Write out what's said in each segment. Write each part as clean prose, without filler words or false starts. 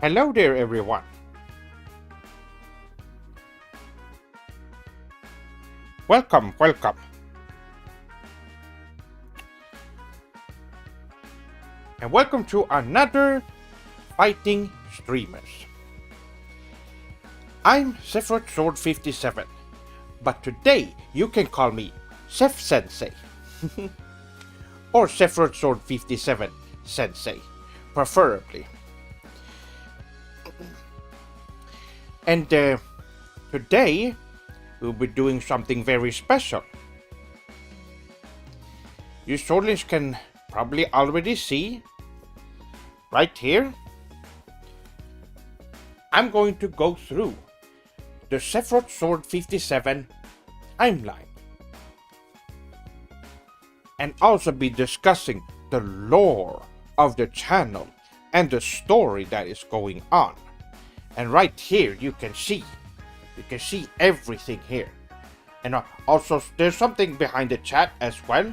Hello there, everyone. Welcome. And welcome to another Fighting Streamers. I'm SephirothSword57, but today you can call me Seph Sensei. Or SephirothSword57 Sensei, preferably. And today we'll be doing something very special. You soldiers can probably already see right here. I'm going to go through the SephirothSword57 timeline and also be discussing the lore of the channel and the story that is going on. And right here you can see everything here. And also there's something behind the chat as well,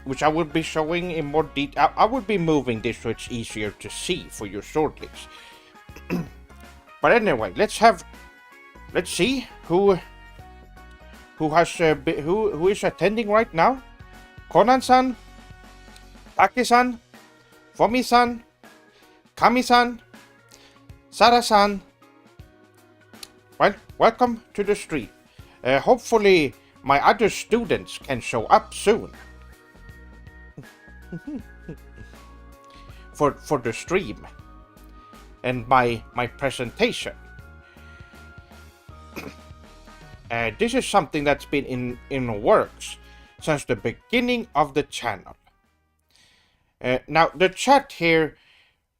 which I will be showing in more detail. I will be moving this so it's easier to see for your swordlings. But anyway, let's see who is attending right now. Conan-san, Taki-san, Fomi-san, Kami-san, Sara-san. Well, welcome to the stream. Hopefully my other students can show up soon. for the stream and my presentation. This is something that's been in works since the beginning of the channel. Now the chat here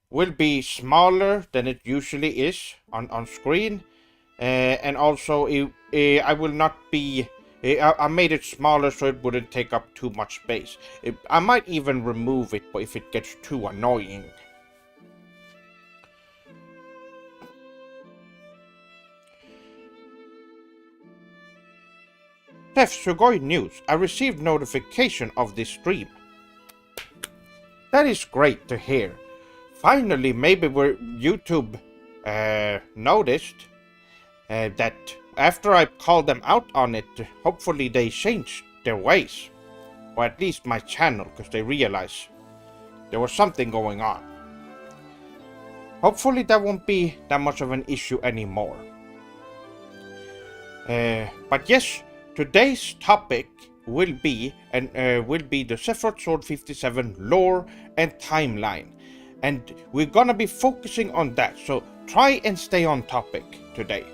will be smaller than it usually is on screen, and also I will not be. I made it smaller so it wouldn't take up too much space. I might even remove it if it gets too annoying. Def Sugoi News. I received notification of this stream. That is great to hear. Finally, maybe YouTube noticed that after I called them out on it, hopefully they changed their ways. Or at least my channel, because they realized there was something going on. Hopefully that won't be that much of an issue anymore. But yes, today's topic will be the SephirothSword57 lore and timeline. And we're gonna be focusing on that, so try and stay on topic today.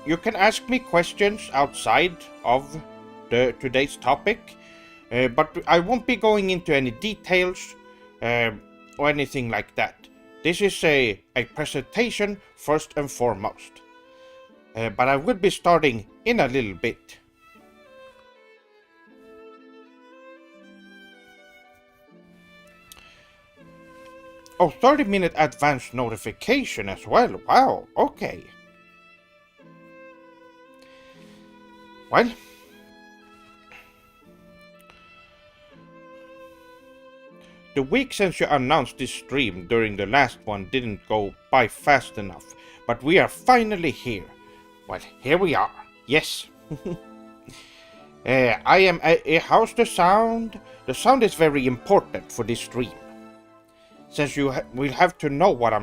You can ask me questions outside of today's topic, but I won't be going into any details or anything like that. This is a presentation first and foremost. But I will be starting in a little bit. Oh, 30-minute advance notification as well. Wow, okay. Well, the week since you announced this stream during the last one didn't go by fast enough, but we are finally here. Well, here we are. Yes. I am. How's the sound? The sound is very important for this stream, since you will have to know what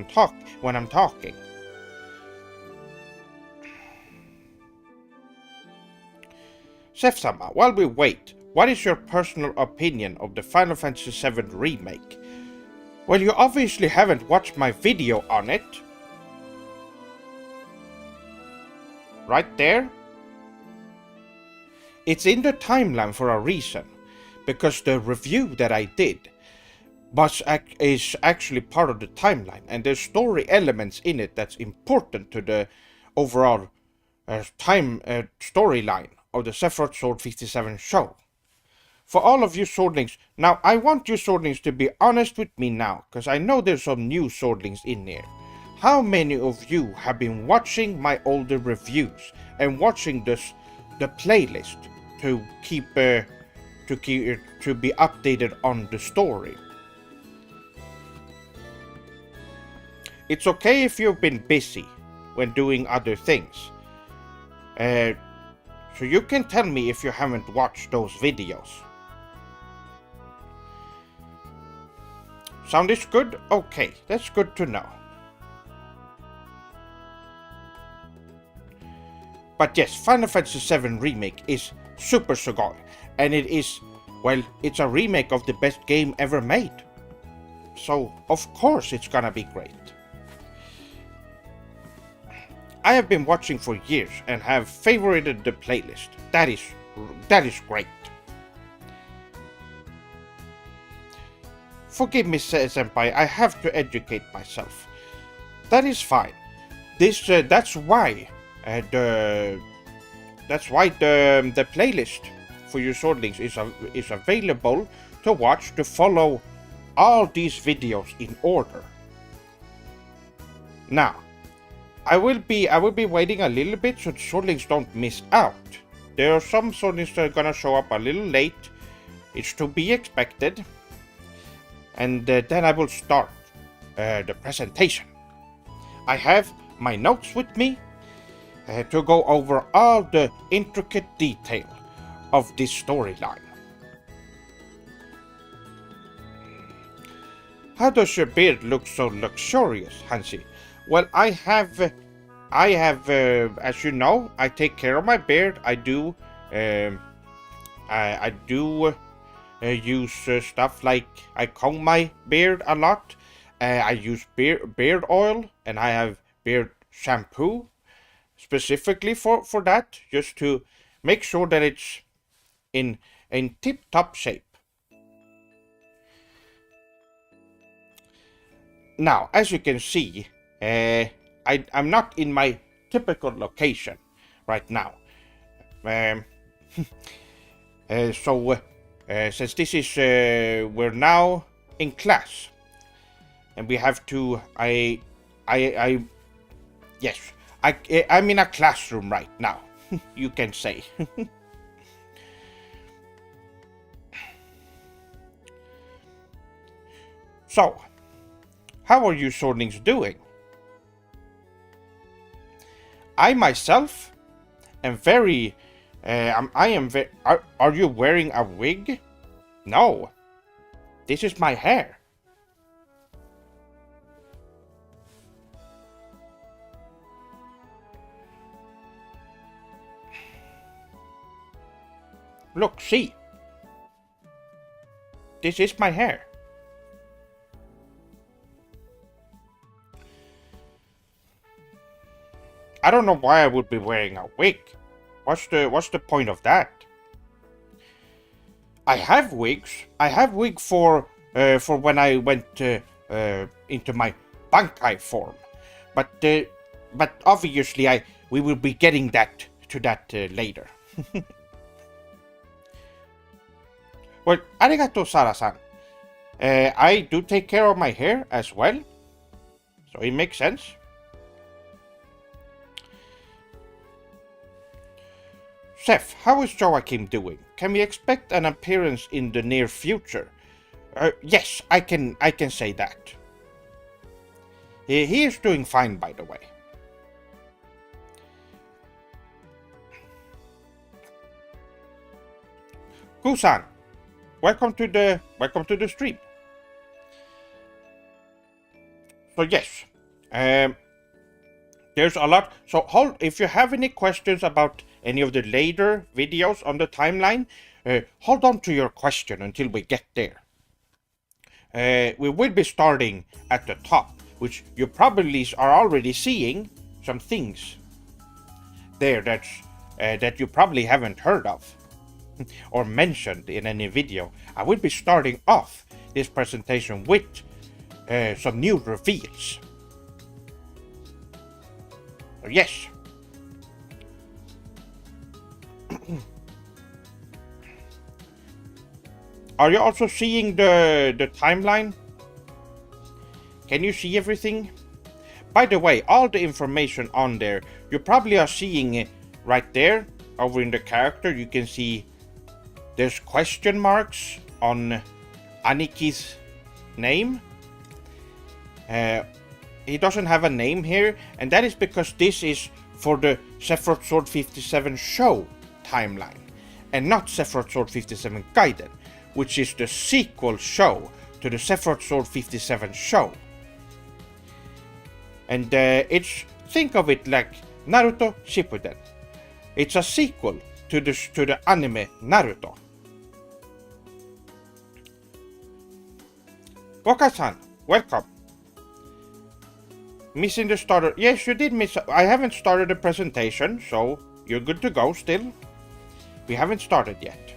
when I'm talking. Seph-sama, while we wait, what is your personal opinion of the Final Fantasy VII Remake? Well, you obviously haven't watched my video on it. Right there. It's in the timeline for a reason, because the review that I did is actually part of the timeline, and there's story elements in it that's important to the overall storyline of the SephirothSword57 show. For all of you swordlings, now I want you swordlings to be honest with me now, because I know there's some new swordlings in there. How many of you have been watching my older reviews and watching the playlist to be updated on the story? It's okay if you've been busy when doing other things. So you can tell me if you haven't watched those videos. Sound is good? Okay, that's good to know. But yes, Final Fantasy VII Remake is super sugoi, and it is, well, it's a remake of the best game ever made. So, of course it's gonna be great. I have been watching for years and have favorited the playlist. That is great. Forgive me, Senpai, I have to educate myself. That is fine. That's why the playlist for your swordlings is available to watch, to follow all these videos in order. Now, I will be waiting a little bit so the swordlings don't miss out. There are some swordlings that are gonna show up a little late. It's to be expected. And then I will start the presentation. I have my notes with me to go over all the intricate detail of this storyline. How does your beard look so luxurious, Hansi? Well, I have, as you know, I take care of my beard. I do use stuff like I comb my beard a lot. I use beard oil, and I have beard shampoo specifically for that, just to make sure that it's in tip-top shape. Now, as you can see, I'm not in my typical location right now. Since this is, we're now in class, and we have to, yes, I'm in a classroom right now, you can say. So, how are you swordlings doing? I myself am very, are you wearing a wig? No, this is my hair. Look, see. This is my hair. I don't know why I would be wearing a wig. What's the point of that? I have wigs. I have wig for when I went into my Bankai form, but obviously we will be getting to that later. Well, arigato, Sara-san. I do take care of my hair as well, so it makes sense. Chef, how is Joachim doing? Can we expect an appearance in the near future? Yes, I can say that. He is doing fine, by the way. Kusan, welcome to the stream. So yes, there's a lot. So if you have any questions about any of the later videos on the timeline, hold on to your question until we get there. We will be starting at the top, which you probably are already seeing some things there that you probably haven't heard of or mentioned in any video. I will be starting off this presentation with some new reveals. So yes. Are you also seeing the timeline? Can you see everything? By the way, all the information on there, you probably are seeing it right there over in the character. You can see there's question marks on Aniki's name. he doesn't have a name here, and that is because this is for the Sephiroth Sword 57 show timeline, and not Sephiroth Sword 57 Gaiden, which is the sequel show to the Sephiroth Sword 57 show. And think of it like Naruto Shippuden. It's a sequel to the anime Naruto. Waka-san, welcome. Missing the starter. Yes, you did miss. I haven't started the presentation, so you're good to go still. We haven't started yet.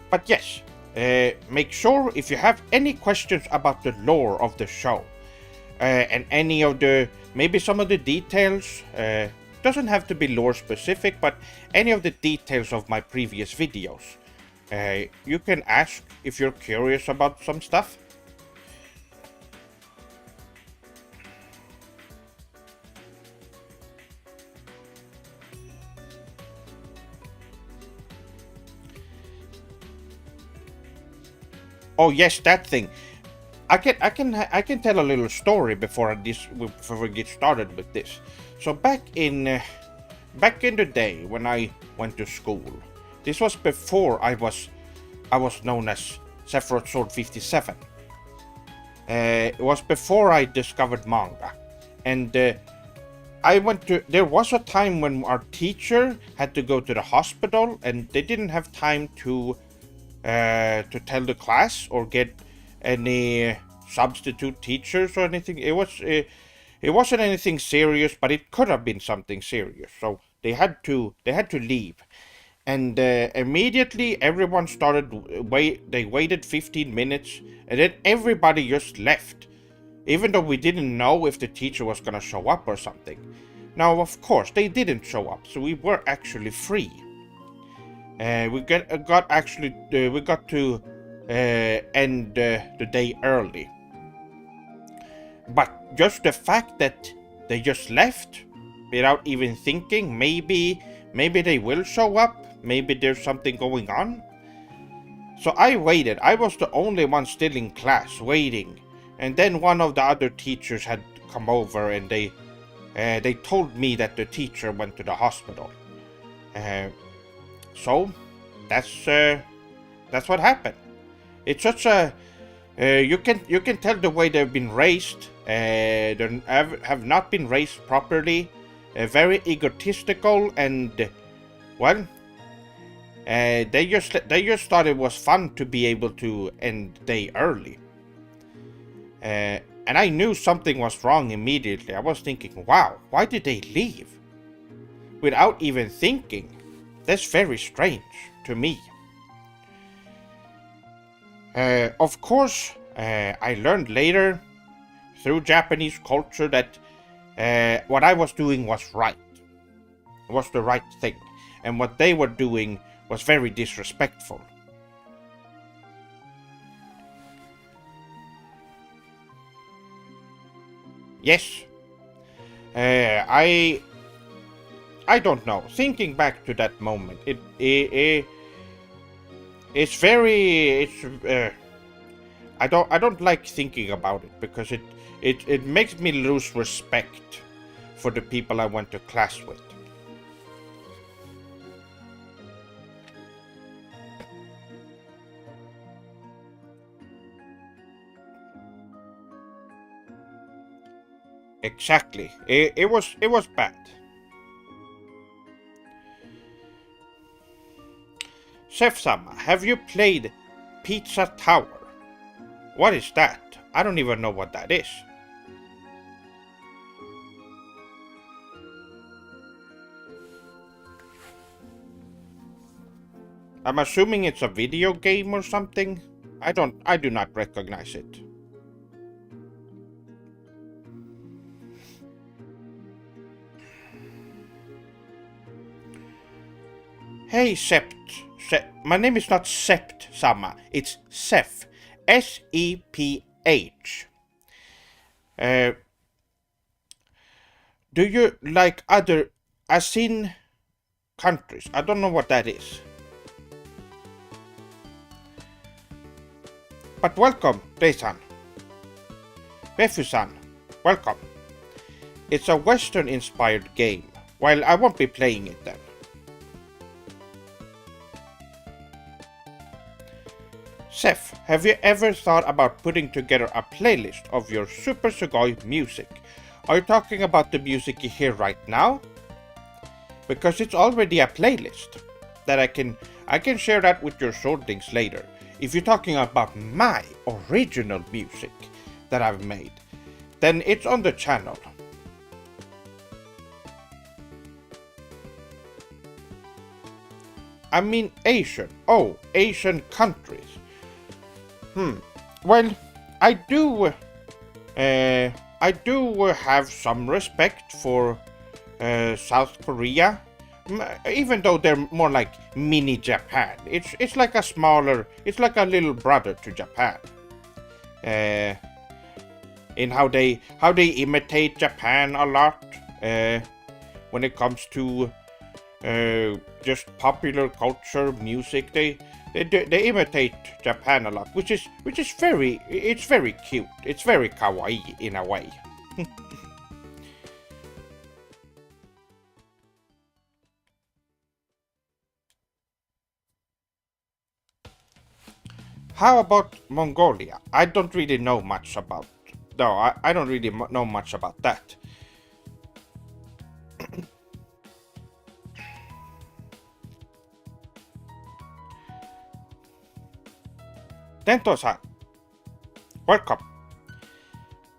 But yes, make sure if you have any questions about the lore of the show, and any of the, maybe some of the details, doesn't have to be lore specific, but any of the details of my previous videos, you can ask if you're curious about some stuff. Oh yes, that thing. I can tell a little story before we get started with this. So back in the day when I went to school, this was before I was known as Sephiroth Sword 57. It was before I discovered manga, and there was a time when our teacher had to go to the hospital, and they didn't have time to tell the class or get any substitute teachers or anything. It wasn't anything serious, but it could have been something serious. So they had to leave, and immediately everyone started They waited 15 minutes, and then everybody just left, even though we didn't know if the teacher was gonna show up or something. Now, of course, they didn't show up, so we were actually free. We got to end the day early, but just the fact that they just left without even thinking, maybe they will show up, maybe there's something going on. So I waited. I was the only one still in class waiting, and then one of the other teachers had come over, and they told me that the teacher went to the hospital. So that's what happened. It's such a you can tell the way they've been raised. They have not been raised properly. Very egotistical, and well, they just thought it was fun to be able to end the day early. And I knew something was wrong immediately. I was thinking, wow, why did they leave without even thinking? That's very strange to me. Of course, I learned later through Japanese culture that what I was doing was right. It was the right thing. And what they were doing was very disrespectful. Yes. I don't know. Thinking back to that moment, it's very. I don't like thinking about it because it makes me lose respect for the people I went to class with. Exactly. It was bad. Seph-sama, have you played Pizza Tower? What is that? I don't even know what that is. I'm assuming it's a video game or something. I do not recognize it. Hey, my name is not Sept-sama, it's Seph. S-E-P-H. Do you like other ASEAN countries? I don't know what that is. But welcome, Daysan. Befu-san, welcome. It's a Western-inspired game. Well, I won't be playing it then. Seph, have you ever thought about putting together a playlist of your Super Sugoi music? Are you talking about the music you hear right now? Because it's already a playlist that I can share that with your swordlings later. If you're talking about my original music that I've made, then it's on the channel. I mean Asian. Oh, Asian countries. Well, I do have some respect for South Korea, even though they're more like mini Japan. It's like a smaller, it's like a little brother to Japan. In how they imitate Japan a lot when it comes to just popular culture, music. They imitate Japan a lot, which is very cute. It's very kawaii in a way. How about Mongolia? I don't really know much about. No, I don't really know much about that. Dento-san, welcome.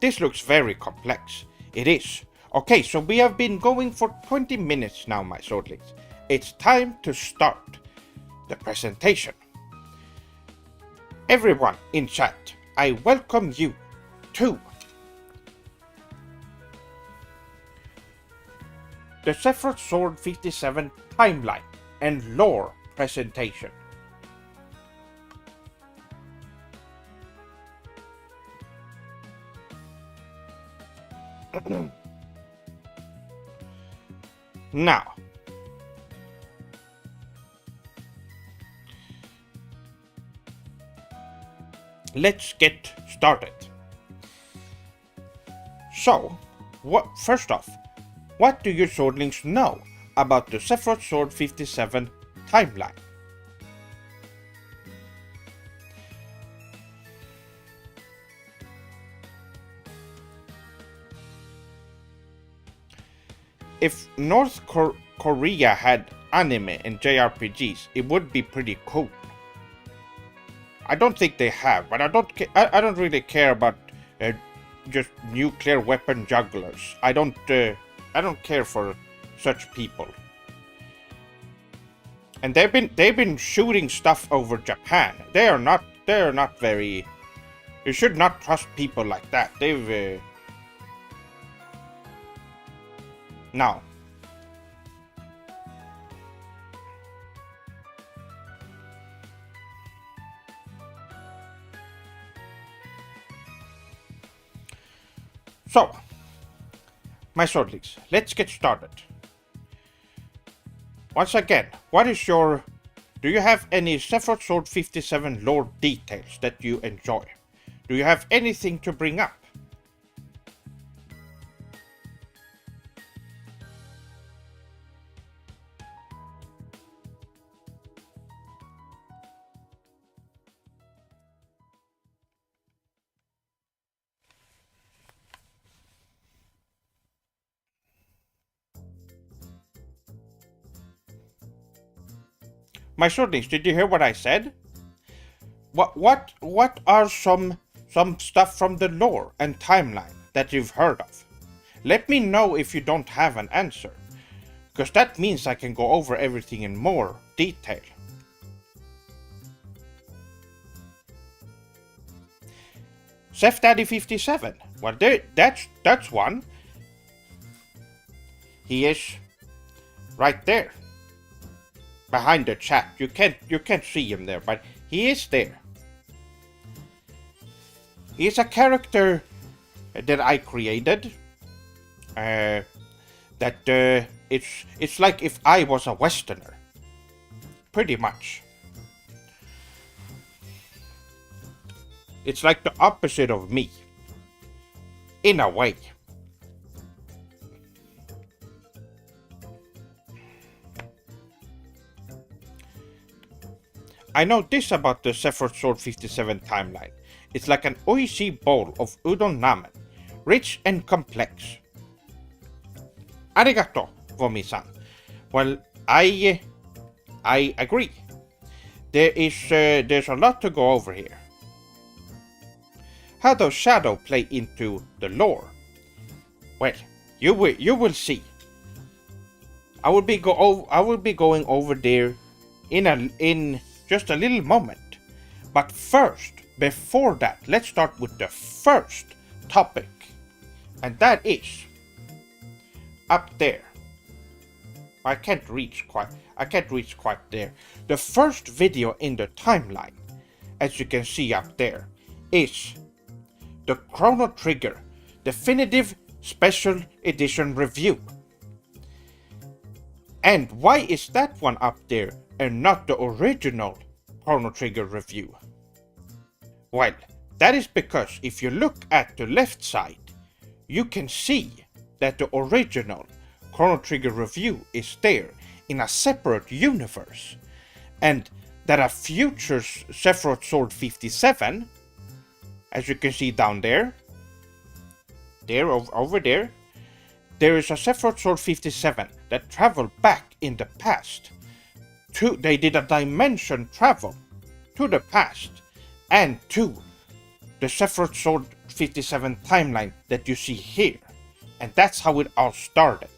This looks very complex. It is. Okay, so we have been going for 20 minutes now, my swordlings. It's time to start the presentation. Everyone in chat, I welcome you to the SephirothSword57 timeline and lore presentation. Now, let's get started. So, first off, what do your swordlings know about the SephirothSword57 timeline? If North Korea had anime and JRPGs, it would be pretty cool. I don't think they have, but I don't really care about just nuclear weapon jugglers. I don't care for such people. And they've been shooting stuff over Japan. They are not very. You should not trust people like that. They've now. So, my swordlings, let's get started. Once again, do you have any SephirothSword57 lore details that you enjoy? Do you have anything to bring up? My swordlings, did you hear what I said? What are some stuff from the lore and timeline that you've heard of? Let me know if you don't have an answer, because that means I can go over everything in more detail. Sephdaddy57, well, that's one. He is right there. Behind the chat. You can't see him there, but he is there. He is a character that I created. It's like if I was a Westerner. Pretty much. It's like the opposite of me. in a way. I know this about the SephirothSword57 timeline. It's like an oishi bowl of udon ramen, rich and complex. Arigato, Vomi-san. Well, I agree. There's a lot to go over here. How does Shadow play into the lore? Well, you will see. I will be going over there in just a little moment. But first, before that, let's start with the first topic, and that is up there. I can't reach quite there. The first video in the timeline, as you can see up there, is the Chrono Trigger Definitive Special Edition Review. And why is that one up there and not the original Chrono Trigger review? Well, that is because if you look at the left side, you can see that the original Chrono Trigger review is there in a separate universe, and that a future SephirothSword57, as you can see down there, over there, there is a SephirothSword57 that traveled back in the past. They did a dimension travel to the past and to the SephirothSword57 timeline that you see here. And that's how it all started.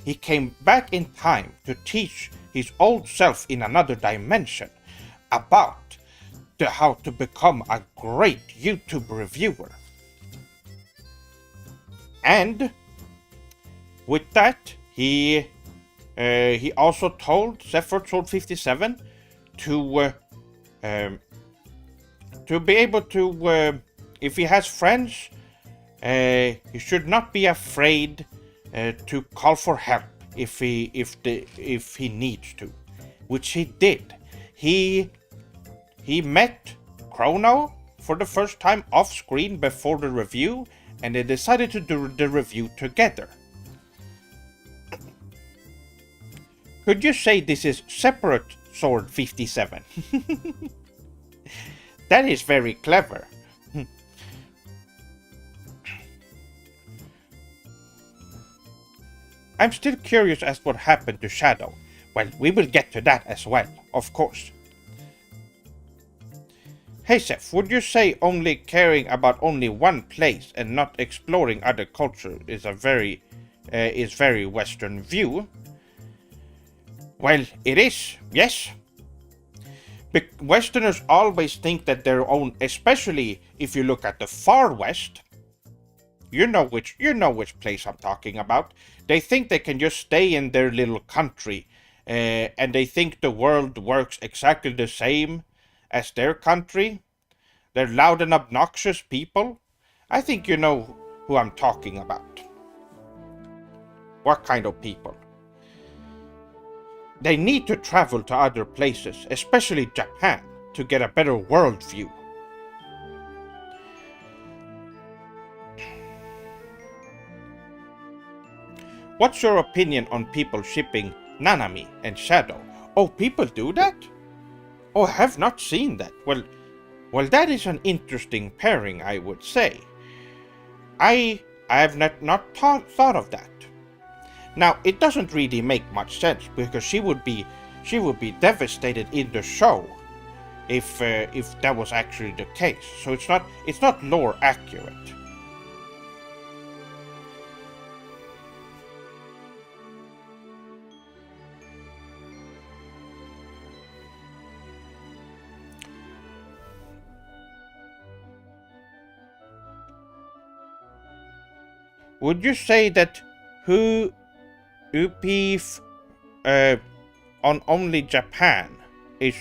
He came back in time to teach his old self in another dimension about how to become a great YouTube reviewer. And with that, he also told SephirothSword57 to be able to, if he has friends, he should not be afraid to call for help if he needs to, which he did. He met Chrono for the first time off screen before the review, and they decided to do the review together. Could you say this is SephirothSword57? That is very clever. I'm still curious as what happened to Shadow. Well, we will get to that as well, of course. Hey Seth, would you say only caring about only one place and not exploring other cultures is very Western view? Well, it is, yes. Westerners always think that their own, especially if you look at the far west, you know which place I'm talking about. They think they can just stay in their little country, and they think the world works exactly the same as their country. They're loud and obnoxious people. I think you know who I'm talking about. What kind of people? They need to travel to other places, especially Japan, to get a better world view. What's your opinion on people shipping Nanami and Shadow? Oh, people do that? Oh, I have not seen that. Well, that is an interesting pairing, I would say. I have not thought of that. Now, it doesn't really make much sense because she would be devastated in the show if that was actually the case. So it's not lore accurate. Would you say that UPF on only Japan is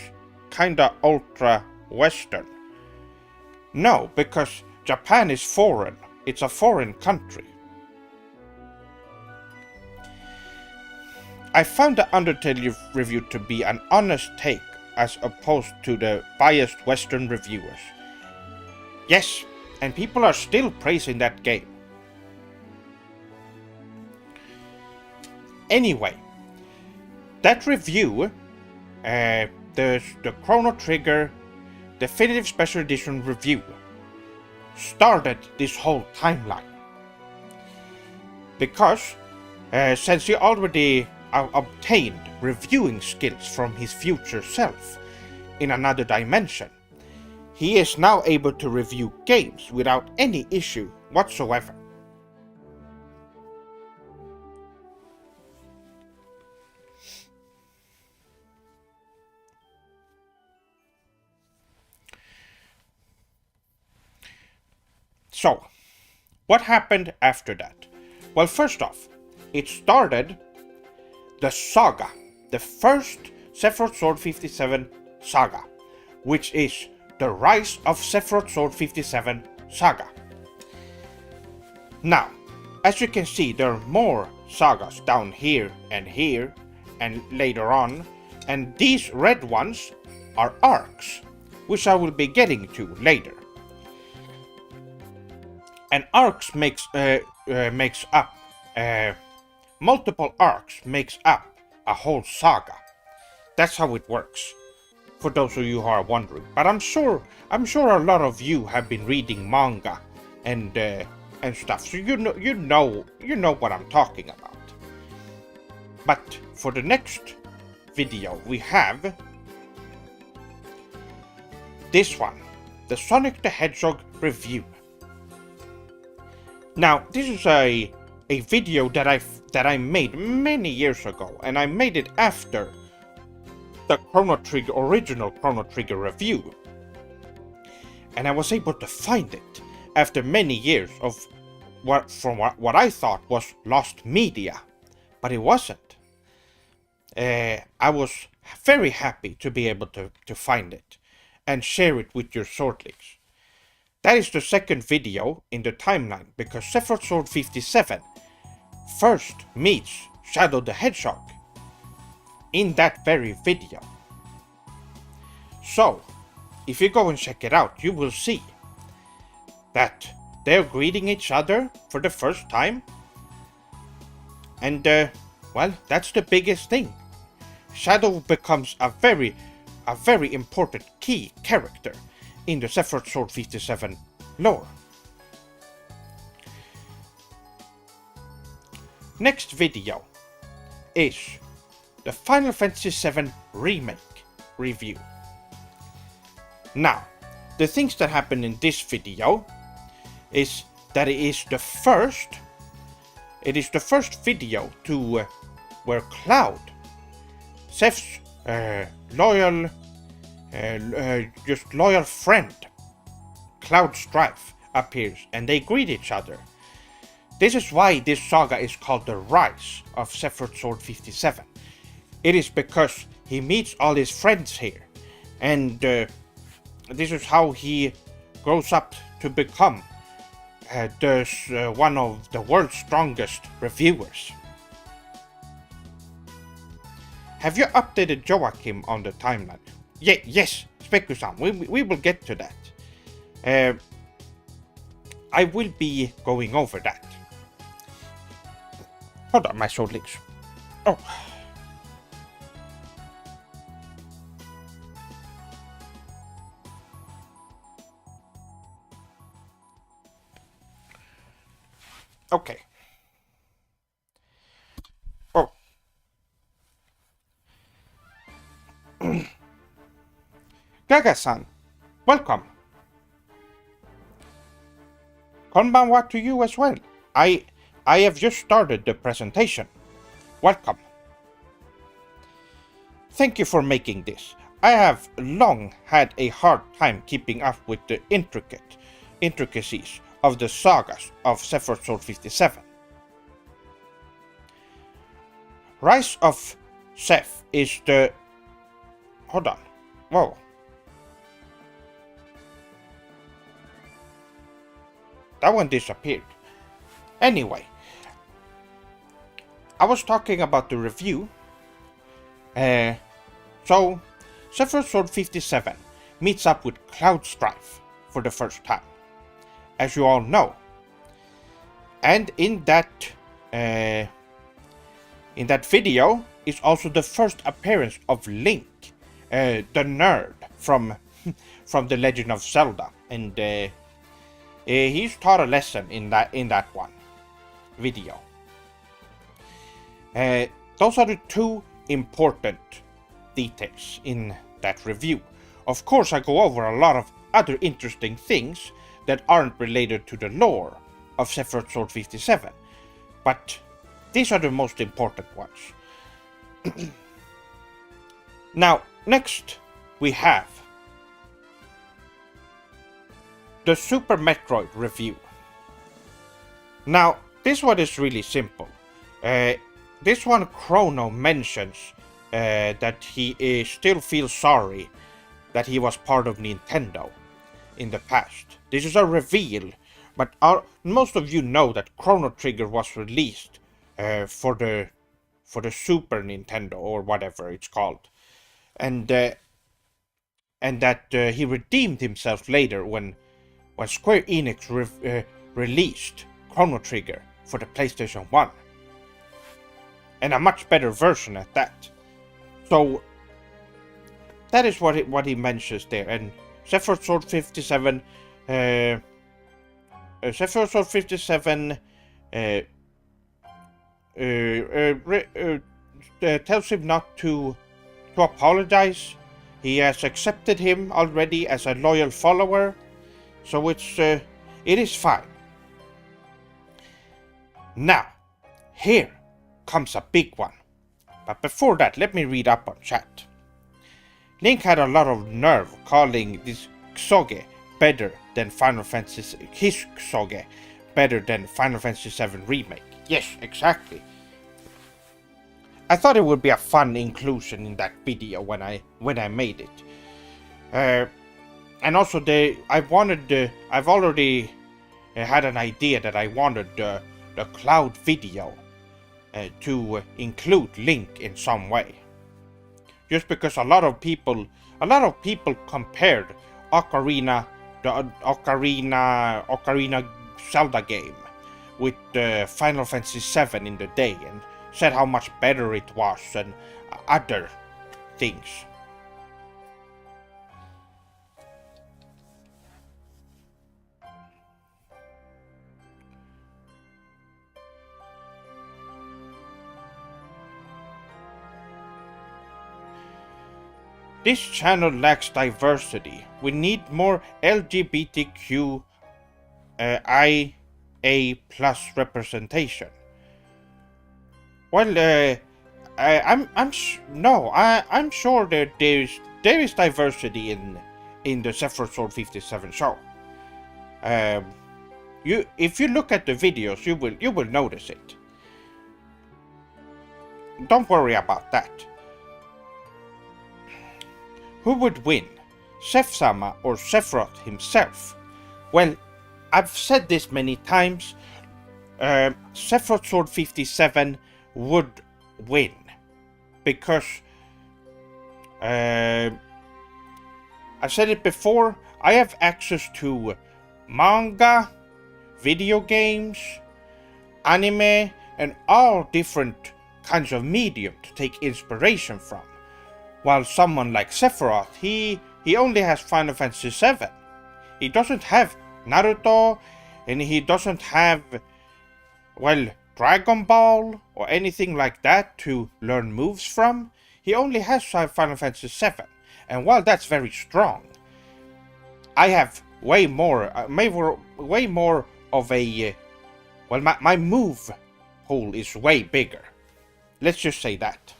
kinda ultra-Western? No, because Japan is foreign. It's a foreign country. I found the Undertale review to be an honest take as opposed to the biased Western reviewers. Yes, and people are still praising that game. Anyway, that review, the Chrono Trigger Definitive Special Edition review, started this whole timeline. Because since he already obtained reviewing skills from his future self in another dimension, he is now able to review games without any issue whatsoever. So, what happened after that? Well, first off, it started the saga, the first Sephiroth Sword 57 saga, which is the Rise of Sephiroth Sword 57 saga. Now, as you can see, there are more sagas down here and later on, and these red ones are arcs, which I will be getting to later. And arcs makes up multiple arcs makes up a whole saga. That's how it works, for those of you who are wondering. But I'm sure a lot of you have been reading manga and stuff, so you know what I'm talking about. But for the next video, we have this one, the Sonic the Hedgehog review. Now, this is a video that I made many years ago, and I made it after the original Chrono Trigger review. And I was able to find it after many years of what I thought was lost media, but it wasn't. I was very happy to be able to find it and share it with your swordlings. That is the second video in the timeline, because Sephiroth Sword 57 first meets Shadow the Hedgehog in that very video. So, if you go and check it out, you will see that they're greeting each other for the first time. And, well, that's the biggest thing. Shadow becomes a very important key character in the Sephiroth Sword 57 lore. Next video is the Final Fantasy VII Remake review. Now, the things that happen in this video is that it is the first video to where Cloud, Seph's loyal friend, Cloud Strife, appears and they greet each other. This is why this saga is called the Rise of Sephiroth Sword 57. It is because he meets all his friends here, and this is how he grows up to become one of the world's strongest reviewers. Have you updated Joachim on the timeline? Yes, Speku-san, we will get to that. I will be going over that. Hold on, my swordlings. Oh. Okay. Oh. Gaga-san, welcome. Konbanwa to you as well. I have just started the presentation. Welcome. Thank you for making this. I have long had a hard time keeping up with the intricacies of the sagas of Sephiroth Sword 57. Rise of Seph is the... Hold on. Whoa. That one disappeared. Anyway, I was talking about the review. So, Sephiroth Sword 57 meets up with Cloud Strife for the first time, as you all know. And in that In that video is also the first appearance of Link, the nerd from The Legend of Zelda, and he's taught a lesson in that one video. Those are the two important details in that review. Of course, I go over a lot of other interesting things that aren't related to the lore of SephirothSword57, but these are the most important ones. Now, next we have the Super Metroid review. Now, this one is really simple. This one Chrono mentions that he still feels sorry that he was part of Nintendo in the past. This is a reveal, but most of you know that Chrono Trigger was released for the Super Nintendo or whatever it's called, and that he redeemed himself later when Square Enix released Chrono Trigger for the PlayStation 1, and a much better version at that. So that is what he mentions there, and SephirothSword57 tells him not to apologize. He has accepted him already as a loyal follower, so it is fine. Now, here comes a big one. But before that, let me read up on chat. Link had a lot of nerve calling this Ksoge better than Final Fantasy, his Ksoge better than Final Fantasy VII Remake. Yes, exactly. I thought it would be a fun inclusion in that video when I made it. And also I've already had an idea that I wanted the Cloud video to include Link in some way. Just because a lot of people compared the Ocarina Zelda game with Final Fantasy VII in the day, and said how much better it was and other things. This channel lacks diversity. We need more LGBTQ IA+ representation. Well, I'm sure that there is diversity in the SephirothSword57 show. If you look at the videos, you will notice it. Don't worry about that. Who would win, Seph-sama or Sephiroth himself? Well, I've said this many times. SephirothSword57 would win because I said it before. I have access to manga, video games, anime, and all different kinds of medium to take inspiration from. While someone like Sephiroth, he only has Final Fantasy VII. He doesn't have Naruto, and he doesn't have, well, Dragon Ball or anything like that to learn moves from. He only has Final Fantasy VII, and while that's very strong, I have way more of a, well, my move pool is way bigger. Let's just say that.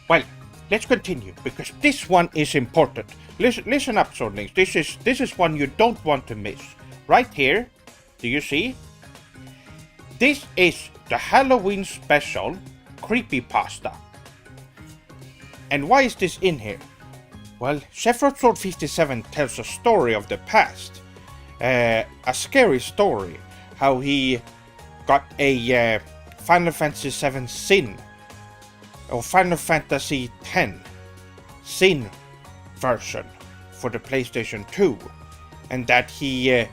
Well, let's continue, because this one is important. Listen up, Swordlings. This is one you don't want to miss. Right here, do you see? This is the Halloween special creepypasta. And why is this in here? Well, SephirothSword57 tells a story of the past, a scary story how he got a Final Fantasy VII Sin or Final Fantasy X Sin version for the PlayStation 2, and that he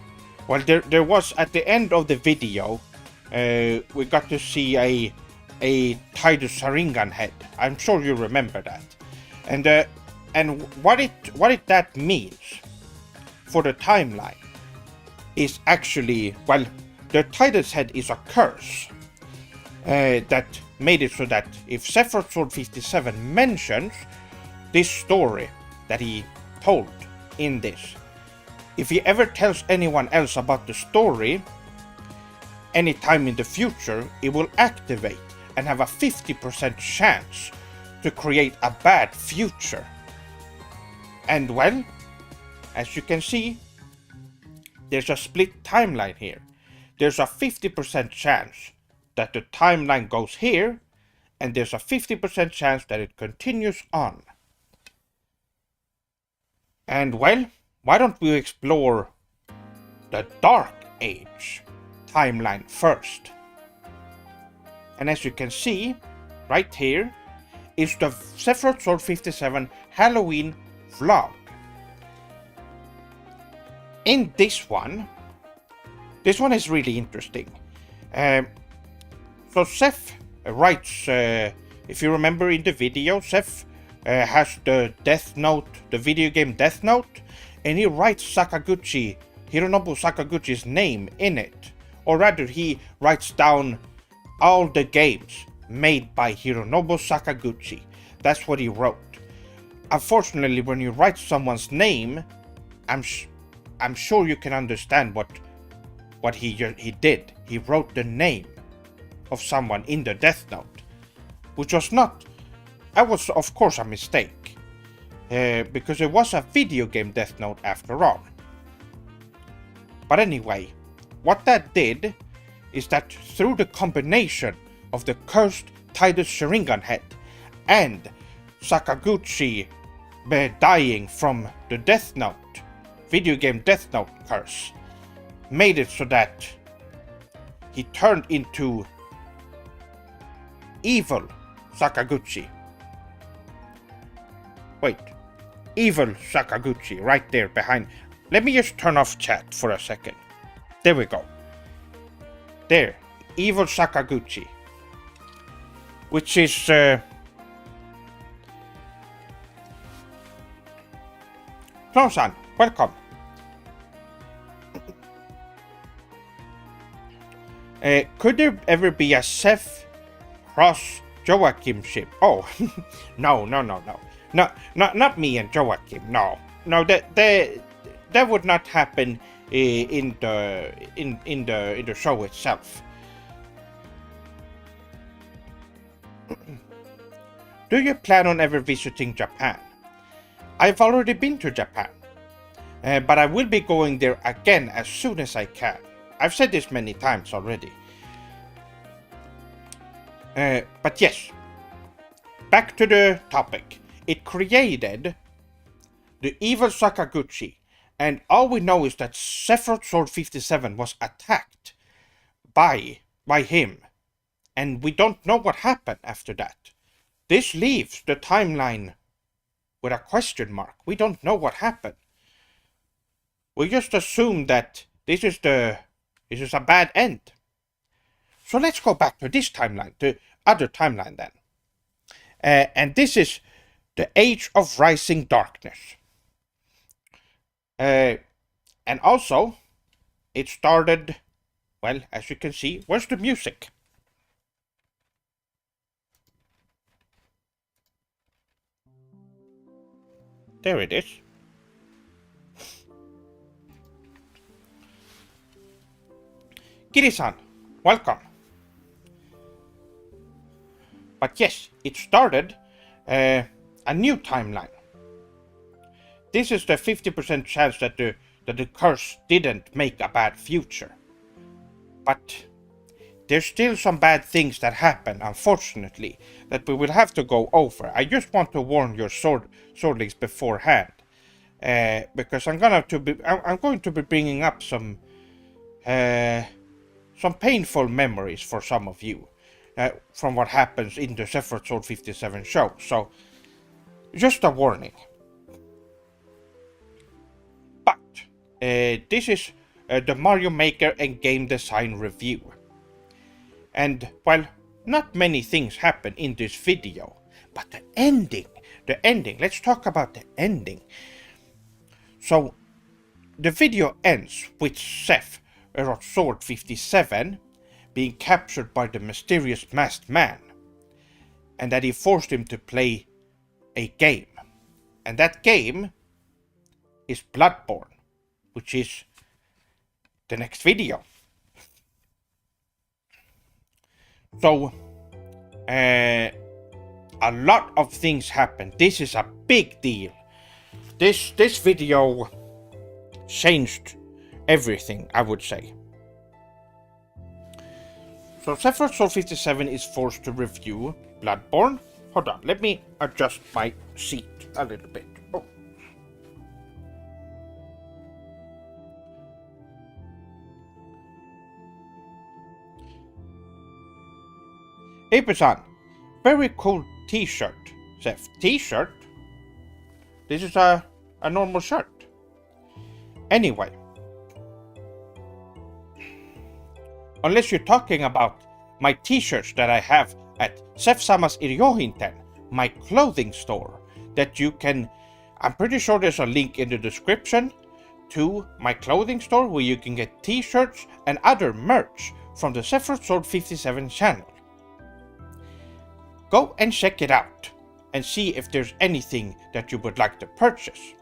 well, there was at the end of the video we got to see a Tidus Sharingan head. I'm sure you remember that, and what that means for the timeline is actually, well, the Tidus head is a curse that made it so that if SephirothSword57 mentions this story that he told in this, if he ever tells anyone else about the story anytime in the future, it will activate and have a 50% chance to create a bad future. And well, as you can see, there's a split timeline here. There's a 50% chance that the timeline goes here, and there's a 50% chance that it continues on. And well, why don't we explore the Dark Age timeline first? And as you can see, right here is the SephirothSword57 Halloween vlog. In this one is really interesting. So Seth writes, if you remember in the video, Seth has the Death Note, the video game Death Note, and he writes Hironobu Sakaguchi's name in it. Or rather, he writes down all the games made by Hironobu Sakaguchi. That's what he wrote. Unfortunately, when you write someone's name, I'm sure you can understand what he did. He wrote the name of someone in the Death Note, which was of course a mistake, because it was a video game Death Note after all. But anyway, what that did is that through the combination of the cursed Tidus Sharingan head and Sakaguchi dying from the Death Note, video game Death Note curse, made it so that he turned into evil Sakaguchi. Wait, evil Sakaguchi right there behind. Let me just turn off chat for a second. There we go. There, evil Sakaguchi. Which is Clone-san, welcome. Could there ever be a Seth cross Joachim ship? Oh, no, not me and Joachim. No, that would not happen in the show itself. Do you plan on ever visiting Japan? I've already been to Japan, but I will be going there again as soon as I can. I've said this many times already. But yes, back to the topic. It created the evil Sakaguchi, and all we know is that SephirothSword57 was attacked by him, and we don't know what happened after that. This leaves the timeline with a question mark. We don't know what happened. We just assume that this is a bad end. So let's go back to this timeline, the other timeline then. And this is the Age of Rising Darkness. And also, it started, well, as you can see, where's the music? There it is. Kiri-san, welcome. But yes, it started a new timeline. This is the 50% chance that the curse didn't make a bad future. But there's still some bad things that happen, unfortunately, that we will have to go over. I just want to warn your swordlings beforehand because I'm going to be bringing up some painful memories for some of you from what happens in the SephirothSword57 show. So, just a warning. But this is the Mario Maker and Game Design review. And while not many things happen in this video, but the ending, let's talk about the ending. So, the video ends with SephirothSword57 being captured by the mysterious masked man, and that he forced him to play a game. And that game is Bloodborne, which is the next video. So, a lot of things happen. This is a big deal. This video changed everything, I would say. So SephirothSword57 is forced to review Bloodborne. Hold on, let me adjust my seat a little bit. Oh. Ape-san, very cool t-shirt. Seth, t-shirt? This is a normal shirt. Anyway. Unless you're talking about my t-shirts that I have at Sefsamas Irjohinten, my clothing store, that you can... I'm pretty sure there's a link in the description to my clothing store where you can get t-shirts and other merch from the SephirothSword57 channel. Go and check it out and see if there's anything that you would like to purchase.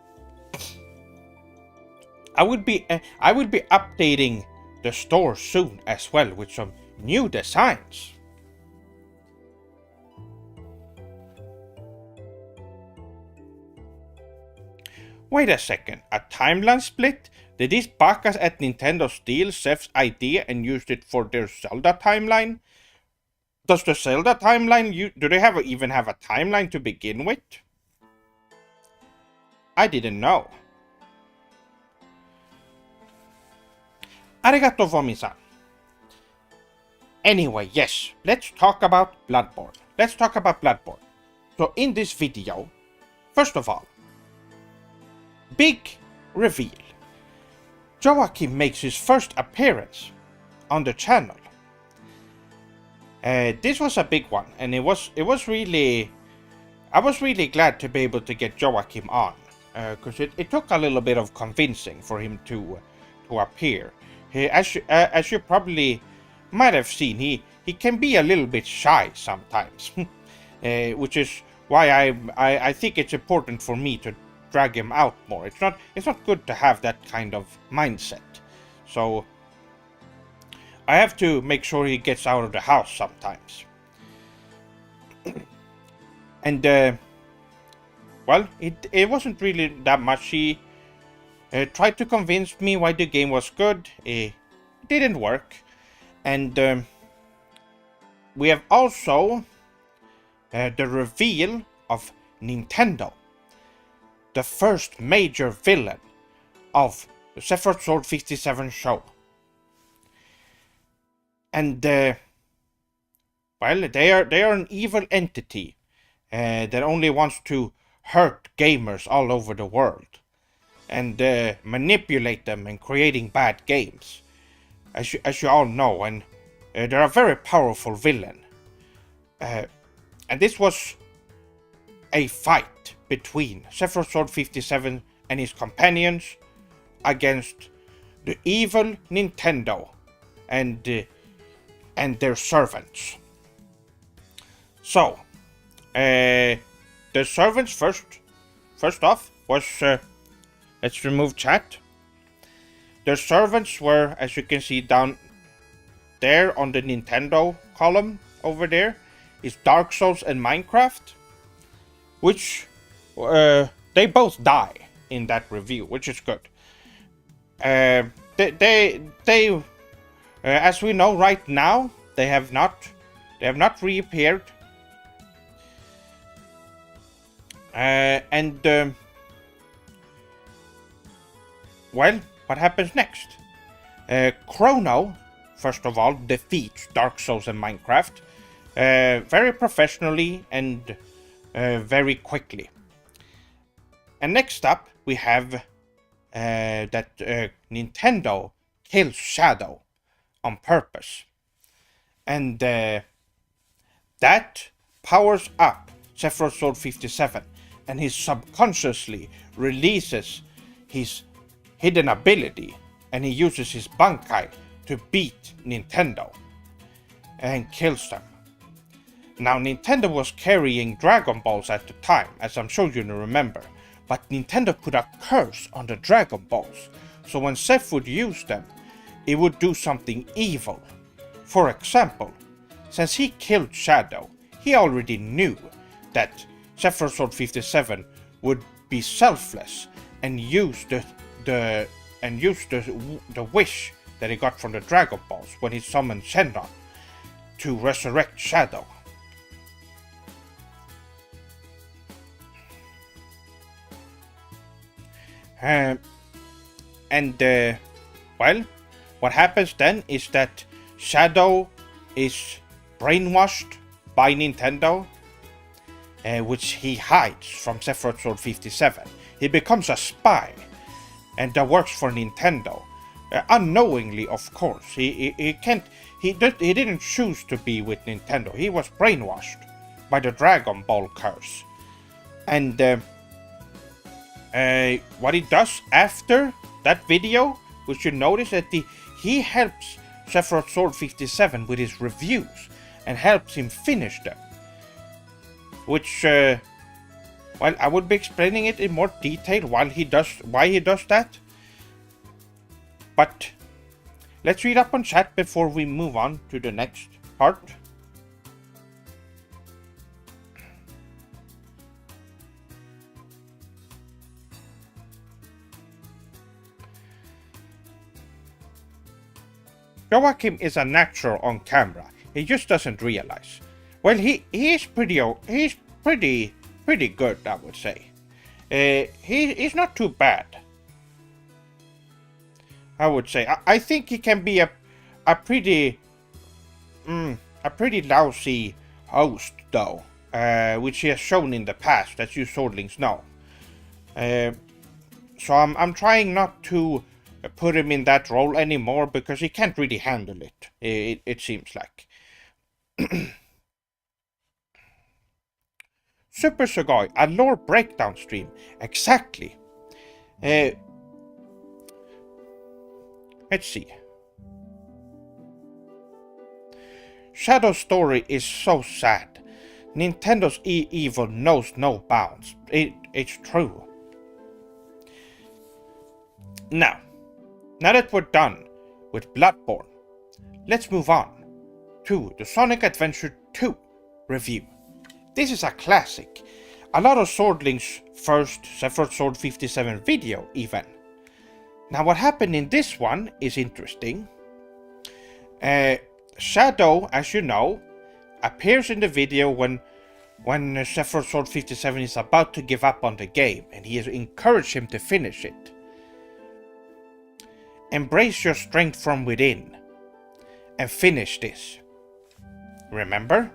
I will be updating the store soon as well with some new designs. Wait a second, a timeline split? Did these bacas at Nintendo steal Seth's idea and used it for their Zelda timeline? Does the Zelda timeline, do they even have a timeline to begin with? I didn't know. Arigato, Vomi-san. Anyway, yes, let's talk about Bloodborne. So in this video, first of all, big reveal. Joachim makes his first appearance on the channel. This was a big one, and I was really glad to be able to get Joachim on, because it took a little bit of convincing for him to appear. As you probably might have seen, he can be a little bit shy sometimes, which is why I think it's important for me to drag him out more. It's not good to have that kind of mindset. So I have to make sure he gets out of the house sometimes. And well, it wasn't really that much. He tried to convince me why the game was good. It didn't work. And we have also the reveal of Nintendo, the first major villain of the SephirothSword57 show. And well, they are an evil entity that only wants to hurt gamers all over the world and manipulate them in creating bad games, as you all know. And they're a very powerful villain. And this was a fight between SephirothSword57 and his companions against the evil Nintendo and their servants. So, the servants first off was, let's remove chat. Their servants were, as you can see down there on the Nintendo column over there, is Dark Souls and Minecraft, which they both die in that review, which is good. They as we know right now, they have not reappeared. well, what happens next? Chrono, first of all, defeats Dark Souls and Minecraft very professionally and very quickly. And next up, we have that Nintendo kills Shadow on purpose. And that powers up SephirothSword57, and he subconsciously releases his hidden ability, and he uses his Bankai to beat Nintendo and kills them. Now, Nintendo was carrying Dragon Balls at the time, as I'm sure you remember, but Nintendo put a curse on the Dragon Balls, so when Seph would use them, it would do something evil. For example, since he killed Shadow, he already knew that SephirothSword57 would be selfless and use the wish that he got from the Dragon Balls when he summoned Shenron to resurrect Shadow. Well, what happens then is that Shadow is brainwashed by Nintendo, which he hides from SephirothSword57. He becomes a spy and works for Nintendo, unknowingly, of course. He didn't choose to be with Nintendo. He was brainwashed by the Dragon Ball curse, and what he does after that video, which you notice that he helps SephirothSword57 with his reviews and helps him finish them. Which, well, I would be explaining it in more detail why he does that. But let's read up on chat before we move on to the next part. Joachim is a natural on camera. He just doesn't realize. Well, he's pretty good, I would say. He's not too bad, I would say. I think he can be a pretty lousy host, though, which he has shown in the past, as you swordlings know. So I'm trying not to put him in that role anymore because he can't really handle it. It seems like. Super Sugoi, a lore breakdown stream. Exactly. Let's see. Shadow's story is so sad. Nintendo's evil knows no bounds. It's true. Now that we're done with Bloodborne, let's move on to the Sonic Adventure 2 review. This is a classic. A lot of Swordlings' first SephirothSword57 video even. Now what happened in this one is interesting. Shadow, as you know, appears in the video when SephirothSword57 is about to give up on the game, and he has encouraged him to finish it. Embrace your strength from within and finish this. Remember?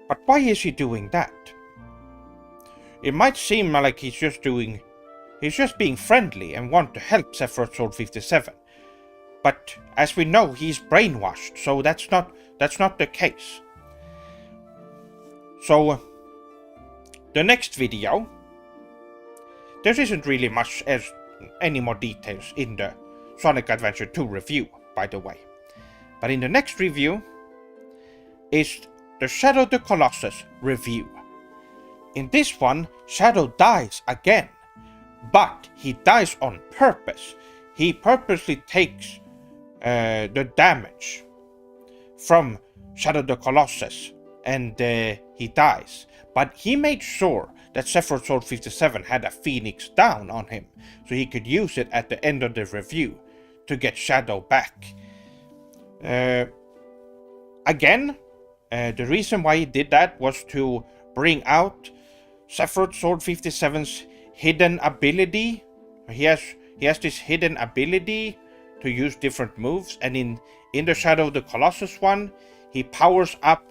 But why is he doing that? It might seem like he's just being friendly and want to help SephirothSword57. But as we know, he's brainwashed, so that's not the case. So the next video, there isn't really much as any more details in the Sonic Adventure 2 review, by the way. But in the next review is the Shadow the Colossus review. In this one, Shadow dies again, but he dies on purpose. He purposely takes the damage from Shadow the Colossus, and he dies. But he made sure that SephirothSword57 had a Phoenix down on him, so he could use it at the end of the review to get Shadow back. Again, the reason why he did that was to bring out SephirothSword57's hidden ability. He has this hidden ability to use different moves, and in the Shadow of the Colossus one, he powers up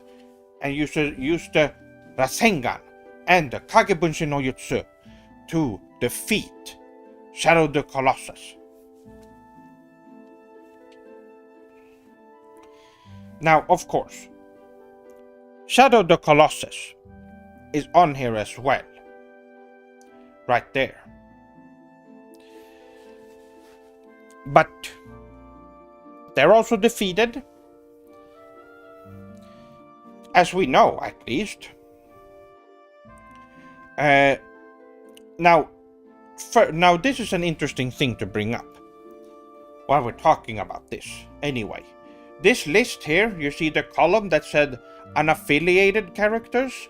and use the Rasengan and the Kagebunshin no Jutsu to defeat Shadow of the Colossus. Now, of course, Shadow of the Colossus is on here as well. Right there. But they're also defeated, as we know, at least. Now, this is an interesting thing to bring up while we're talking about this. Anyway, this list here, you see the column that said unaffiliated characters?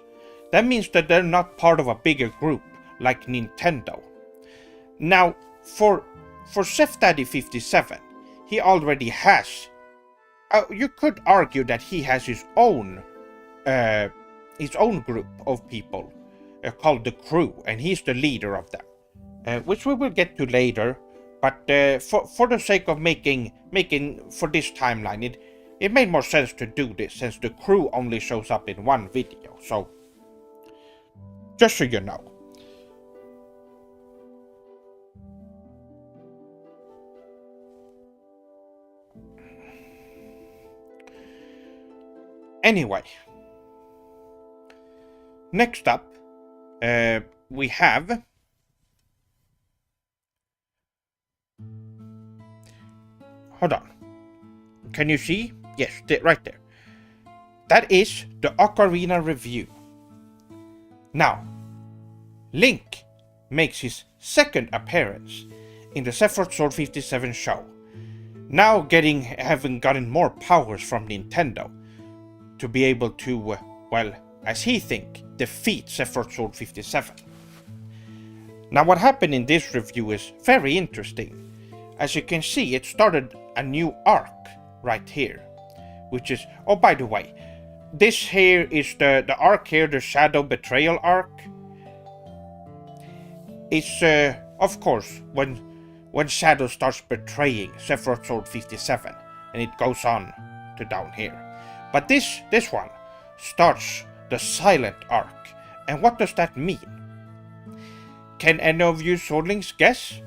That means that they're not part of a bigger group like Nintendo. Now, for SephirothSword57, he already has. You could argue that he has his own group of people called the Crew, and he's the leader of them, which we will get to later. But for the sake of making for this timeline, it made more sense to do this since the Crew only shows up in one video. So, just so you know. Anyway, next up, we have hold on. Can you see? Yes, right there. That is the Ocarina review. Now, Link makes his second appearance in the SephirothSword57 show, now having gotten more powers from Nintendo to be able to, well, as he thinks, defeat SephirothSword57. Now, what happened in this review is very interesting. As you can see, it started a new arc right here, which is, oh, by the way, this here is the arc here, the Shadow Betrayal arc. It's, of course, when Shadow starts betraying SephirothSword57, and it goes on to down here. But this one starts the Silent arc. And what does that mean? Can any of you Swordlings guess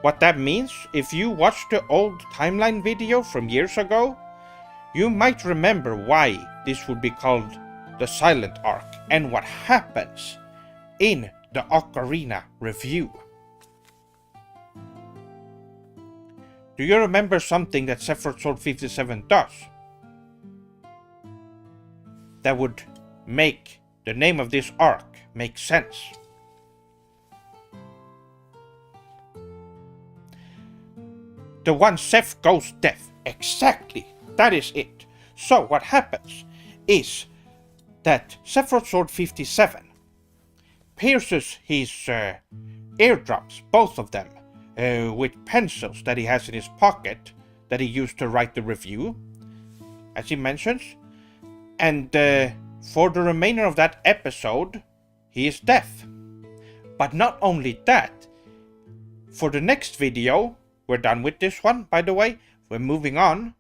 what that means? If you watched the old timeline video from years ago, you might remember why this would be called the Silent arc and what happens in the Ocarina review. Do you remember something that SephirothSword57 does that would make the name of this arc make sense? The one Seph goes deaf. Exactly. That is it. So what happens is that SephirothSword57 pierces his eardrums, both of them, with pencils that he has in his pocket that he used to write the review, as he mentions. And for the remainder of that episode, he is deaf. But not only that, for the next video, we're done with this one, by the way, we're moving on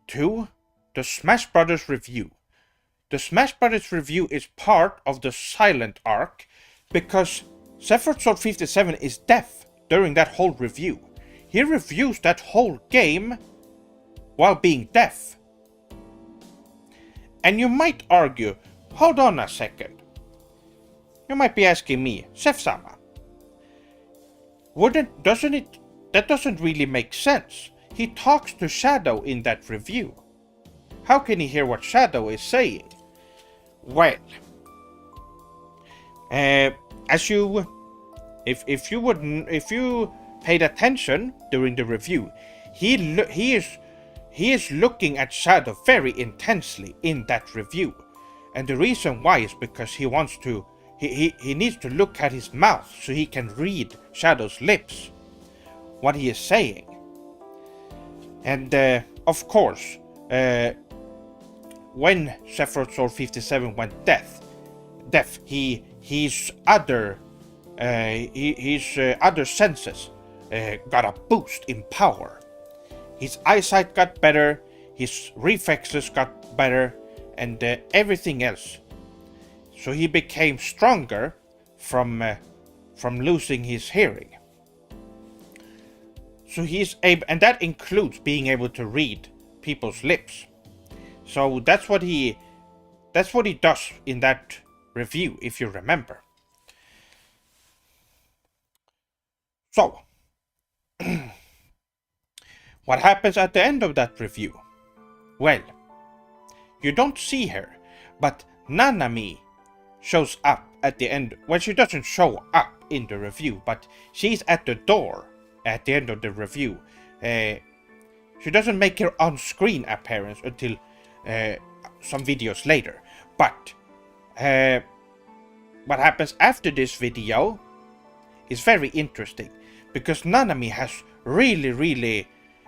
to the Smash Brothers review. The Smash Brothers review is part of the Silent arc because SephirothSword57 is deaf during that whole review. He reviews that whole game while being deaf. And you might argue, hold on a second. You might be asking me, Seph-sama, that doesn't really make sense. He talks to Shadow in that review. How can he hear what Shadow is saying? Well, if you paid attention during the review, he is looking at Shadow very intensely in that review, and the reason why is because he needs to look at his mouth so he can read Shadow's lips, what he is saying. And of course, when SephirothSword57 went deaf, he his other other senses got a boost in power. His eyesight got better, his reflexes got better, and everything else. So he became stronger from losing his hearing. So he's able, and that includes being able to read people's lips. So that's what he does in that review, if you remember. So what happens at the end of that review? Well, you don't see her, but Nanami shows up at the end. Well, she doesn't show up in the review, but she's at the door at the end of the review. She doesn't make her on-screen appearance until some videos later. But what happens after this video is very interesting, because Nanami has really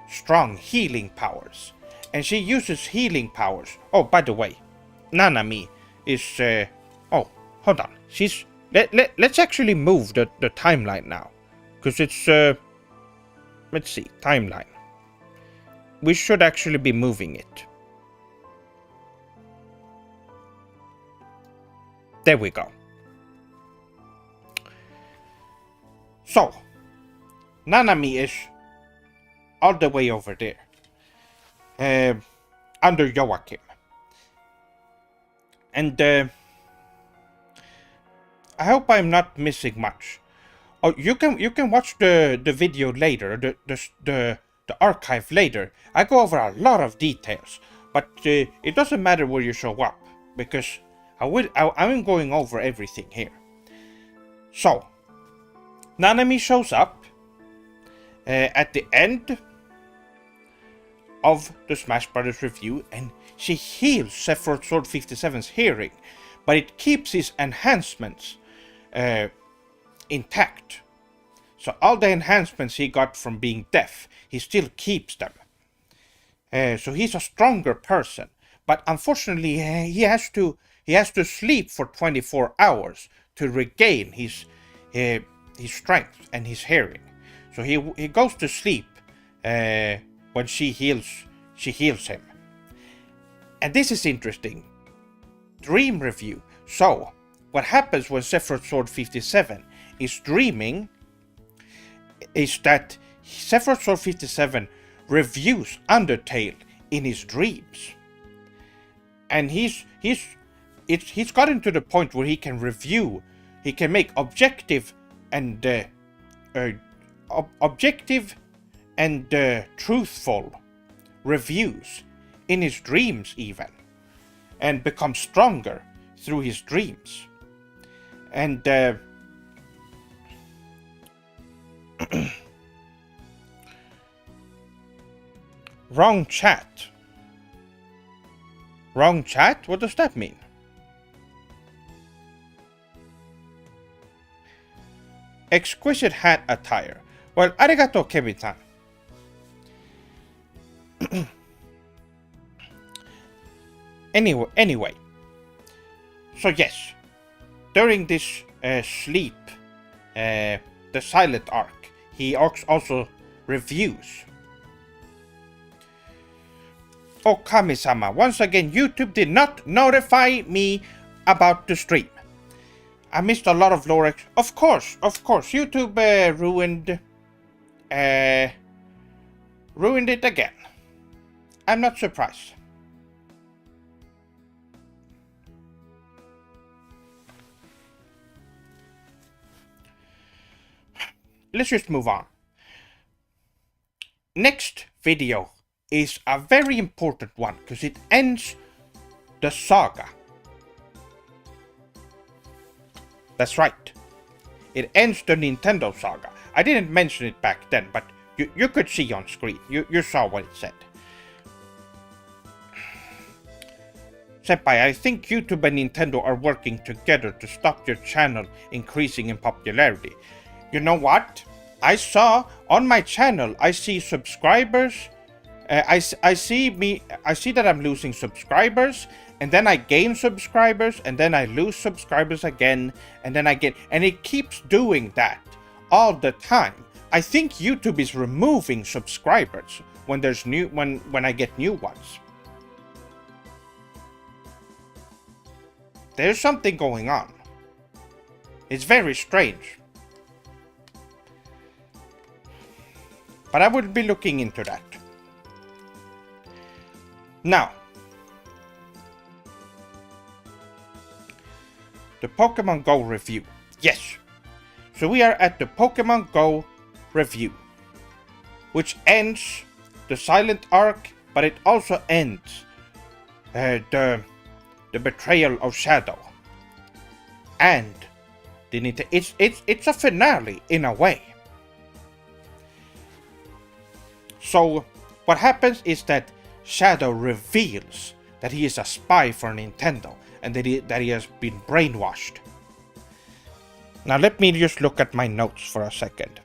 strong healing powers, and she uses healing powers. Oh, by the way, Nanami is oh, hold on, she's let's actually move the timeline now, because it's let's see, timeline. We should actually be moving it. There we go. So Nanami is all the way over there, under Joachim, and I hope I'm not missing much. Oh, you can watch the video later, the archive later. I go over a lot of details, but it doesn't matter where you show up, because I'm going over everything here. So Nanami shows up at the end of the Smash Brothers review, and she heals SephirothSword57's hearing, but it keeps his enhancements intact. So all the enhancements he got from being deaf, he still keeps them. So he's a stronger person, but unfortunately he has to sleep for 24 hours to regain his strength and his hearing. So he goes to sleep when she heals him. And this is interesting. Dream review. So what happens when SephirothSword57 is dreaming is that SephirothSword57 reviews Undertale in his dreams. And he's gotten to the point where he can make objective and truthful reviews in his dreams even, and become stronger through his dreams. And wrong chat. Wrong chat? What does that mean? Exquisite hat attire. Well, arigato, Kevin-san. Anyway. So yes, during this sleep, the silent arc, he also reviews. Oh, Kami-sama, once again, YouTube did not notify me about the stream. I missed a lot of lore. Of course, YouTube ruined it again. I'm not surprised. Let's just move on. Next video is a very important one because it ends the saga. That's right. It ends the Nintendo saga. I didn't mention it back then, but you could see on screen. You saw what it said. Senpai, I think YouTube and Nintendo are working together to stop your channel increasing in popularity. You know what? I saw on my channel, I see subscribers I see that I'm losing subscribers, and then I gain subscribers, and then I lose subscribers again, and then I get, and it keeps doing that all the time. I think YouTube is removing subscribers when there's when I get new ones. There's something going on. It's very strange. But I will be looking into that. Now, the Pokemon Go review. Yes. So we are at the Pokemon Go review, which ends the Silent Arc, but it also ends the betrayal of Shadow. And it's a finale in a way. So what happens is that Shadow reveals that he is a spy for Nintendo and that he has been brainwashed. Now let me just look at my notes for a second.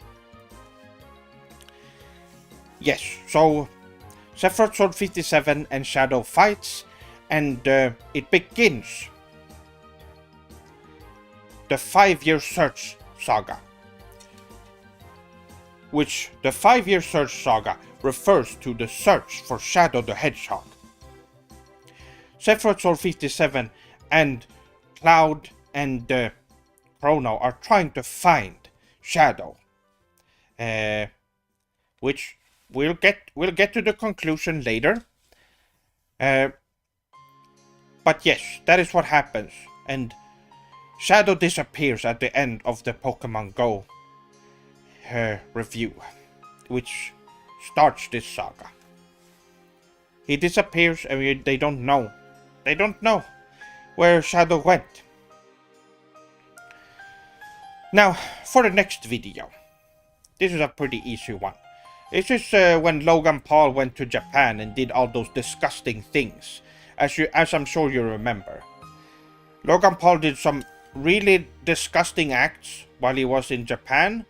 Yes, so SephirothSword57 and Shadow fights, and it begins the 5-year search saga. Which the 5-year search saga refers to the search for Shadow the Hedgehog. SephirothSword57 and Cloud and Chrono are trying to find Shadow, which we'll get to the conclusion later. But yes, that is what happens, and Shadow disappears at the end of the Pokemon Go review, which starts this saga. He disappears, and they don't know. They don't know where Shadow went. Now, for the next video. This is a pretty easy one. This is when Logan Paul went to Japan and did all those disgusting things, as I'm sure you remember. Logan Paul did some really disgusting acts while he was in Japan,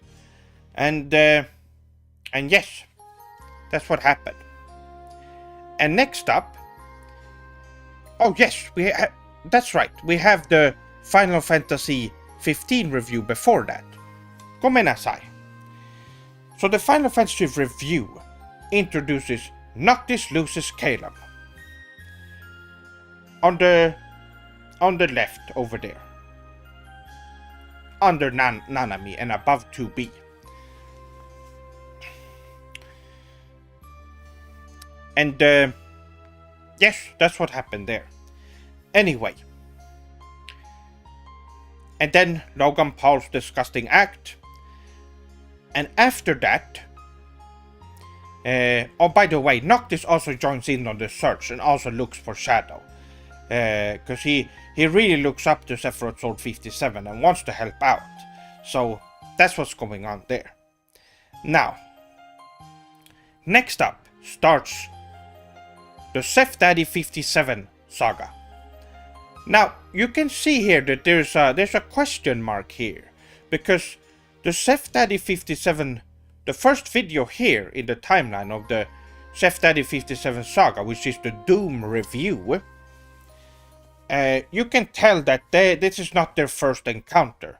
and yes, that's what happened. And next up, oh yes, that's right, we have the Final Fantasy 15 review before that. Gomenasai. So the Final Fantasy review introduces Noctis loses Caleb. On the left over there. Under Nanami and above 2B. And yes, that's what happened there. Anyway. And then Logan Paul's disgusting act. And after that, oh, by the way, Noctis also joins in on the search and also looks for Shadow. Because he really looks up to SephirothSword57 and wants to help out. So that's what's going on there. Now, next up starts the Sephdaddy57 saga. Now, you can see here that there's a question mark here, because the Sephdaddy57, the first video here in the timeline of the Sephdaddy57 saga, which is the Doom review, you can tell that this is not their first encounter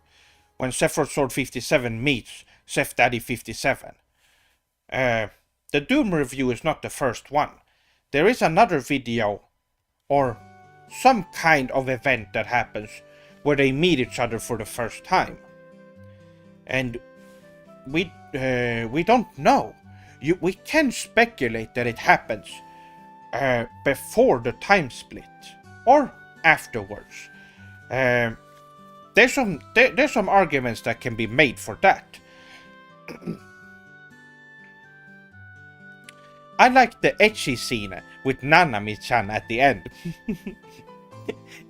when SephirothSword57 meets Sephdaddy57. The Doom review is not the first one. There is another video or some kind of event that happens where they meet each other for the first time. And we don't know. We can speculate that it happens before the time split or afterwards. There's some arguments that can be made for that. I like the ecchi scene with Nanami-chan at the end.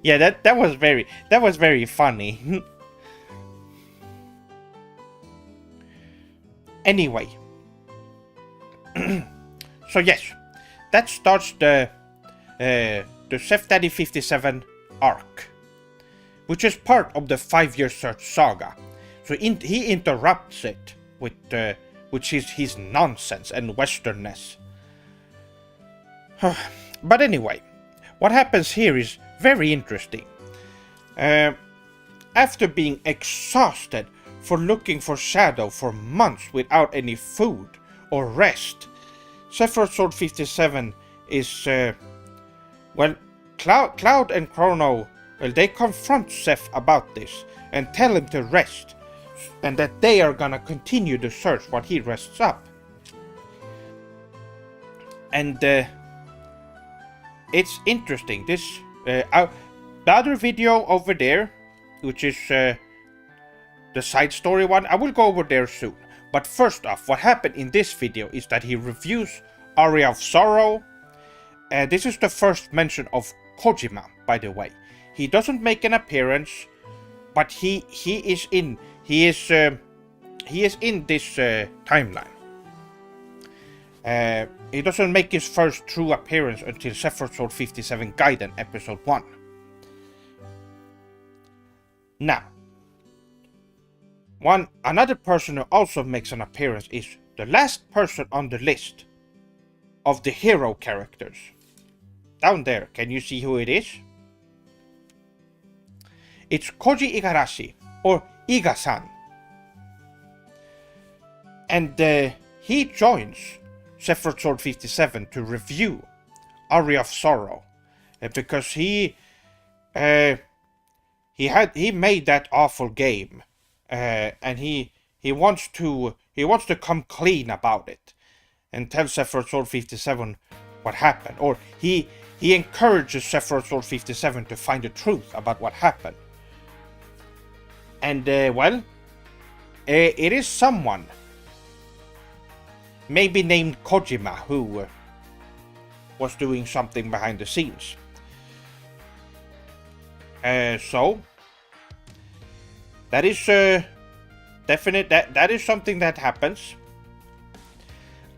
Yeah, that was very funny. Anyway, so yes, that starts the Sephdaddy57 arc, which is part of the 5-year search saga. So he interrupts it with which is his nonsense and westernness. But anyway, what happens here is very interesting. After being exhausted for looking for Shadow for months without any food or rest, SephirothSword57 is, Cloud and Chrono, they confront Seph about this and tell him to rest, and that they are gonna continue the search while he rests up. And it's interesting. This the other video over there, which is the side story one, I will go over there soon. But first off, what happened in this video is that he reviews Aria of Sorrow. This is the first mention of Kojima, by the way. He doesn't make an appearance, but he is in this timeline. He doesn't make his first true appearance until SephirothSword57 Gaiden episode 1. Now, another person who also makes an appearance is the last person on the list of the hero characters. Down there, can you see who it is? It's Koji Igarashi, or Iga-san. And he joins SephirothSword57 to review Aria of Sorrow, because he made that awful game, and he wants to come clean about it and tell SephirothSword57 what happened, or he encourages SephirothSword57 to find the truth about what happened. And it is someone, maybe named Kojima, who was doing something behind the scenes. So that is definite. That is something that happens.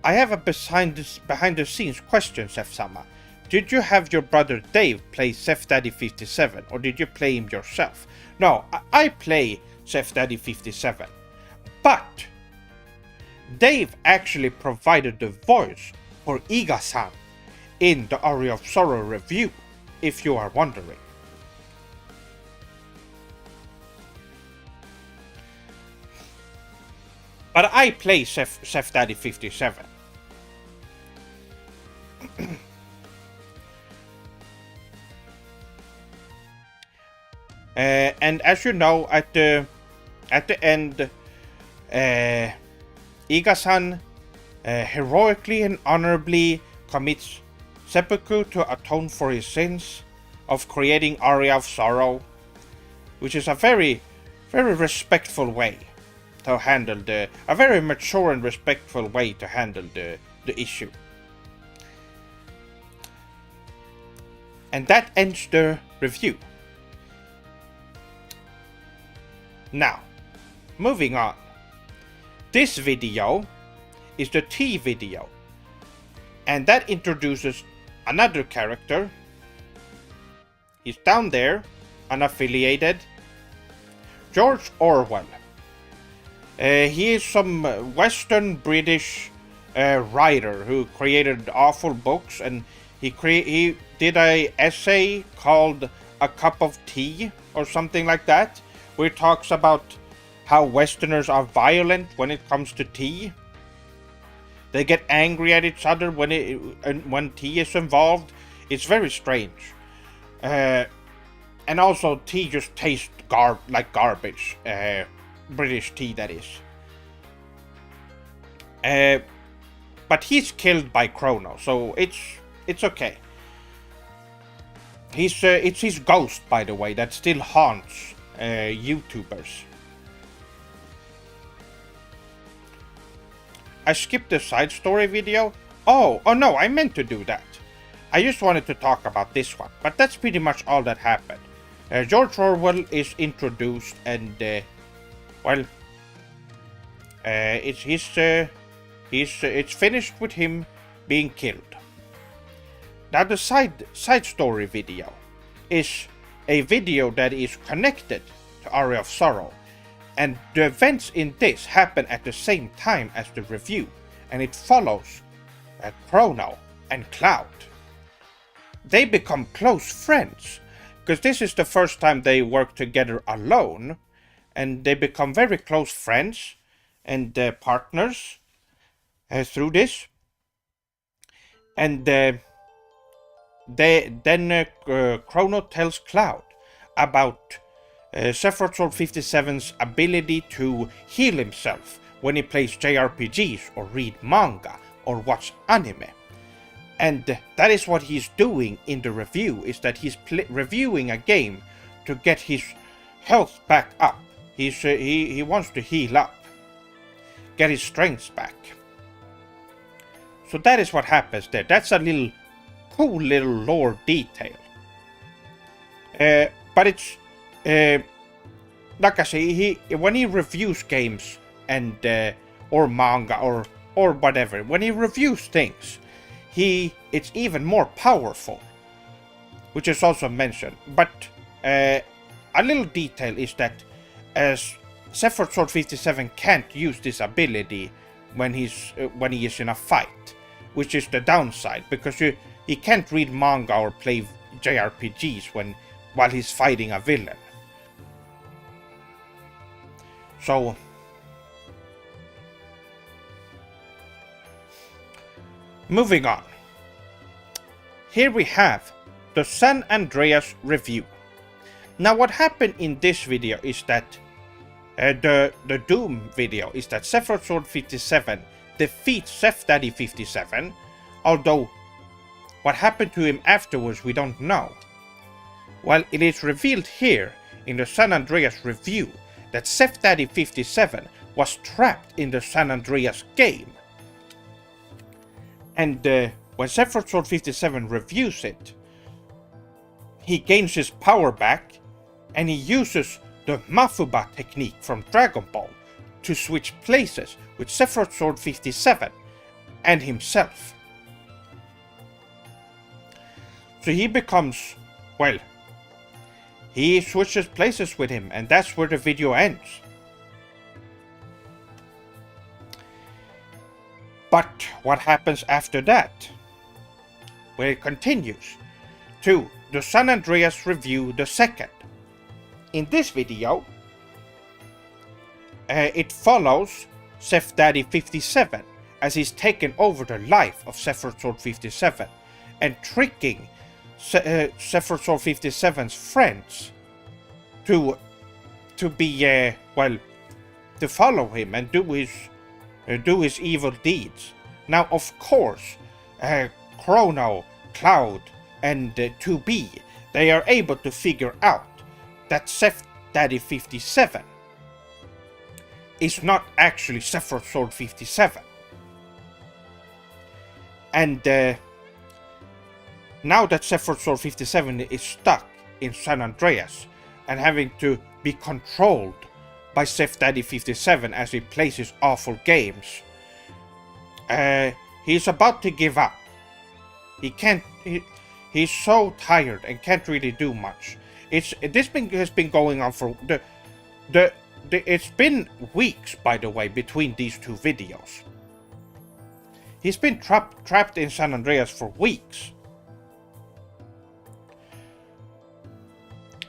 I have a behind the scenes question, Seph-sama. Did you have your brother Dave play Sephdaddy57, or did you play him yourself? No, I play Sephdaddy57, but Dave actually provided the voice for Iga-san in the Aria of Sorrow review, if you are wondering. But I play Sephdaddy57. And as you know, at the end, Iga-san heroically and honorably commits seppuku to atone for his sins of creating Aria of Sorrow, which is a very, very respectful way to handle a very mature and respectful way to handle the issue. And that ends the review. Now, moving on. This video is the T video, and that introduces another character. He's down there, unaffiliated. George Orwell. He is some Western British writer who created awful books, and he did a essay called A Cup of Tea or something like that, where he talks about how Westerners are violent when it comes to tea. They get angry at each other when tea is involved. It's very strange. And also, tea just tastes like garbage. British tea, that is. But he's killed by Chrono, so it's okay. It's his ghost, by the way, that still haunts YouTubers. I skipped the side story video. Oh no, I meant to do that. I just wanted to talk about this one, but that's pretty much all that happened. George Orwell is introduced, and it's finished with him being killed. Now the side story video is a video that is connected to Aria of Sorrow, and the events in this happen at the same time as the review, and it follows Chrono and Cloud. they become close friends, because this is the first time they work together alone, and they become very close friends and partners through this. And Chrono tells Cloud about SephirothSword57's ability to heal himself when he plays JRPGs or read manga or watch anime. And that is what he's doing in the review, is that he's reviewing a game to get his health back up. He wants to heal up, get his strength back. So that is what happens there. That's a little cool little lore detail. But it's like I say, when he reviews games and or manga or whatever, when he reviews things, it's even more powerful, which is also mentioned. But a little detail is that SephirothSword57 can't use this ability when he is in a fight, which is the downside, because he can't read manga or play JRPGs while he's fighting a villain. So moving on. Here we have the San Andreas review. Now what happened in this video is that the Doom video is that SephirothSword57 defeats Sephdaddy57, although what happened to him afterwards we don't know. Well, it is revealed here in the San Andreas review that Sephdaddy57 was trapped in the San Andreas game. And when SephirothSword57 reviews it, he gains his power back, and he uses the Mafuba technique from Dragon Ball to switch places with SephirothSword57 and himself. So he becomes, well, he switches places with him, and that's where the video ends. But what happens after that? Well, it continues to the San Andreas review the second. In this video, it follows Sephdaddy57 as he's taken over the life of SephirothSword57 and tricking SephirothSword57's friends to be to follow him and do his evil deeds. Now, of course, Chrono, Cloud, and 2B, they are able to figure out that Sephdaddy57 is not actually SephirothSword57. And now that SephirothSword57 is stuck in San Andreas and having to be controlled by Sephdaddy57 as he plays his awful games, he's about to give up. He's so tired and can't really do much. This has been going on for it's been weeks, by the way, between these two videos. He's been trapped in San Andreas for weeks.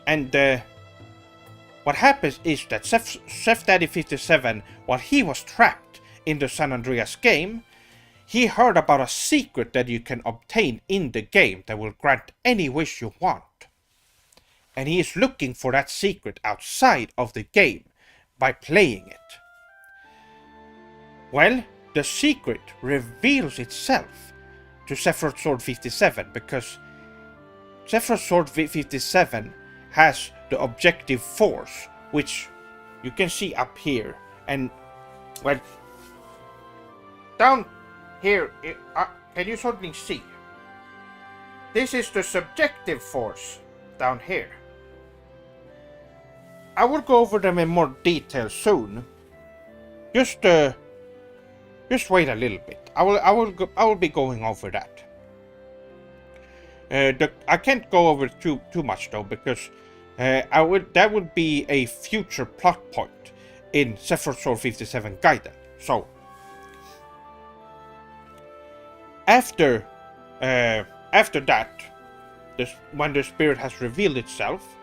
And what happens is that Sephdaddy57, while he was trapped in the San Andreas game, he heard about a secret that you can obtain in the game that will grant any wish you want. And he is looking for that secret outside of the game by playing it. Well, the secret reveals itself to SephirothSword57 because SephirothSword57 has the objective force, which you can see up here, and well, down here, can you suddenly see? This is the subjective force down here. I will go over them in more detail soon. Just wait a little bit. I will be going over that. I can't go over too much though, because that would be a future plot point in SephirothSword57 Gaiden. So after that, when the spirit has revealed itself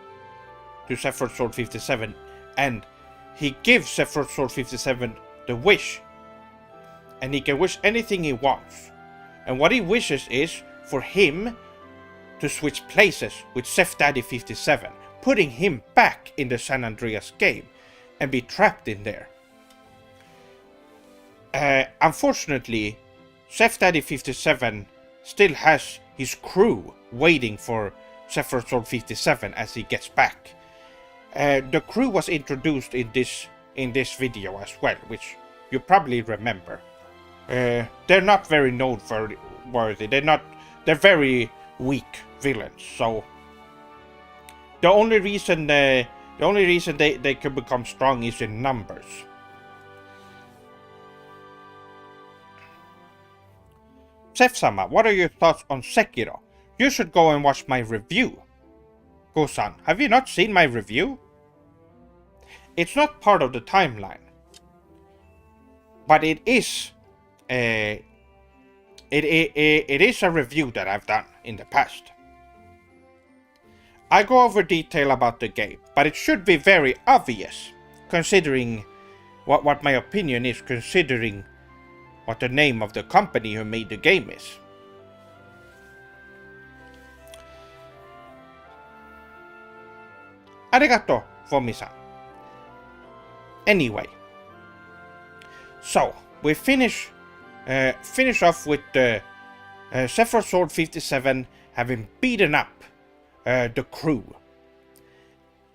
to SephirothSword57, and he gives SephirothSword57 the wish, and he can wish anything he wants. And what he wishes is for him to switch places with Sephdaddy57, putting him back in the San Andreas game and be trapped in there. Unfortunately, Sephdaddy57 still has his crew waiting for SephirothSword57 as he gets back. The crew was introduced in this video as well, which you probably remember. They're not very noteworthy. They're very weak villains. So the only reason they can become strong is in numbers. Seph-sama, what are your thoughts on Sekiro? You should go and watch my review. Go-san, have you not seen my review? It's not part of the timeline, but it is a review that I've done in the past. I go over detail about the game, but it should be very obvious, considering what my opinion is, considering what the name of the company who made the game is. Arigato, Fomi-san. Anyway, so we finish off with the SephirothSword57 having beaten up the crew,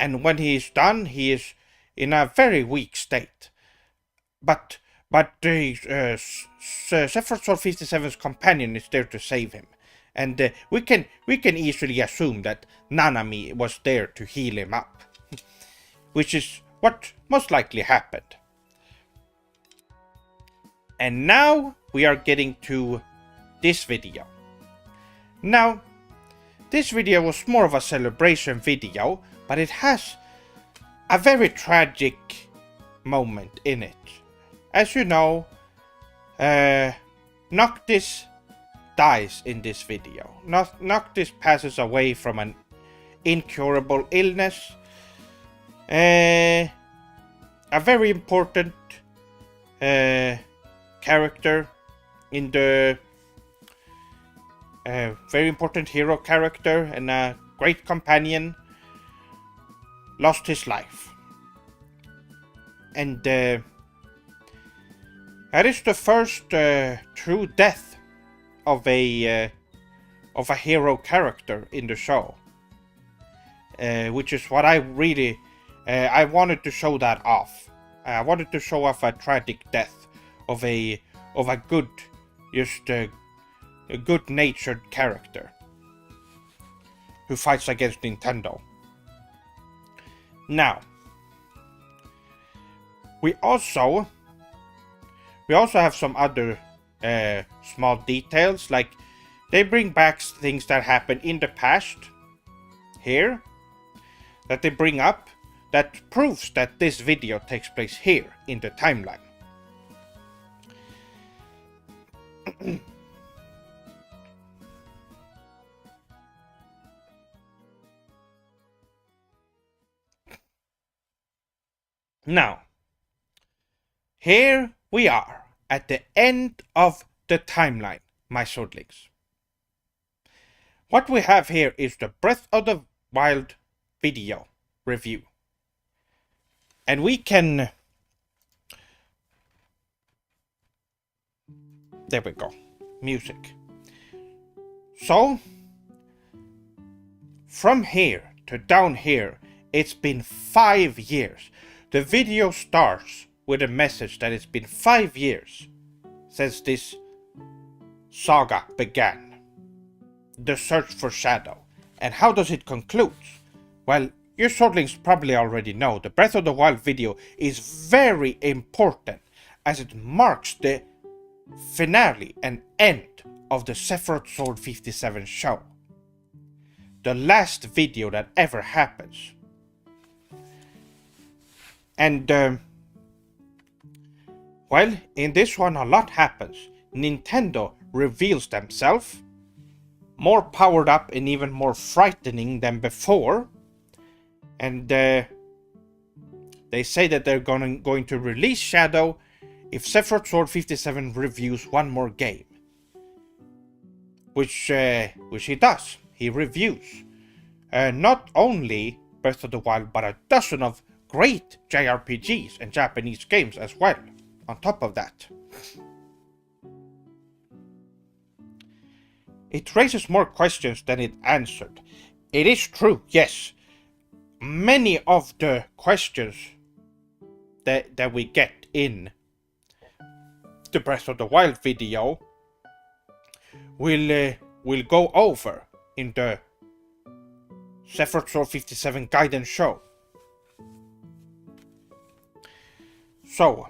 and when he is done, he is in a very weak state. But SephirothSword57's companion is there to save him, and we can easily assume that Nanami was there to heal him up, which is what most likely happened. And now we are getting to this video. Now, this video was more of a celebration video, but it has a very tragic moment in it. As you know, Noctis dies in this video. Noctis passes away from an incurable illness. A very important character in the very important hero character and a great companion lost his life, and that is the first true death of a hero character in the show, which is what I really I wanted to show that off. I wanted to show off a tragic death of a good, just a good-natured character who fights against Nintendo. Now, we also have some other small details, like they bring back things that happened in the past here that they bring up that proves that this video takes place here in the timeline. Now, here we are at the end of the timeline, my swordlings. What we have here is the Breath of the Wild video review. And we can... There we go. Music. So, from here to down here, it's been 5 years. The video starts with a message that it's been 5 years since this saga began. The search for Shadow. And how does it conclude? Well, your swordlings probably already know the Breath of the Wild video is very important as it marks the finale and end of the SephirothSword57 show. The last video that ever happens. And, well, in this one a lot happens. Nintendo reveals themselves. more powered up and even more frightening than before. And they say that they're going to release Shadow if SephirothSword57 reviews one more game. Which he does. He reviews not only Breath of the Wild, but a dozen of great JRPGs and Japanese games as well, on top of that. It raises more questions than it answered. It is true, yes. Many of the questions that we get in the Breath of the Wild video will go over in the SephirothSword57 guidance show. So,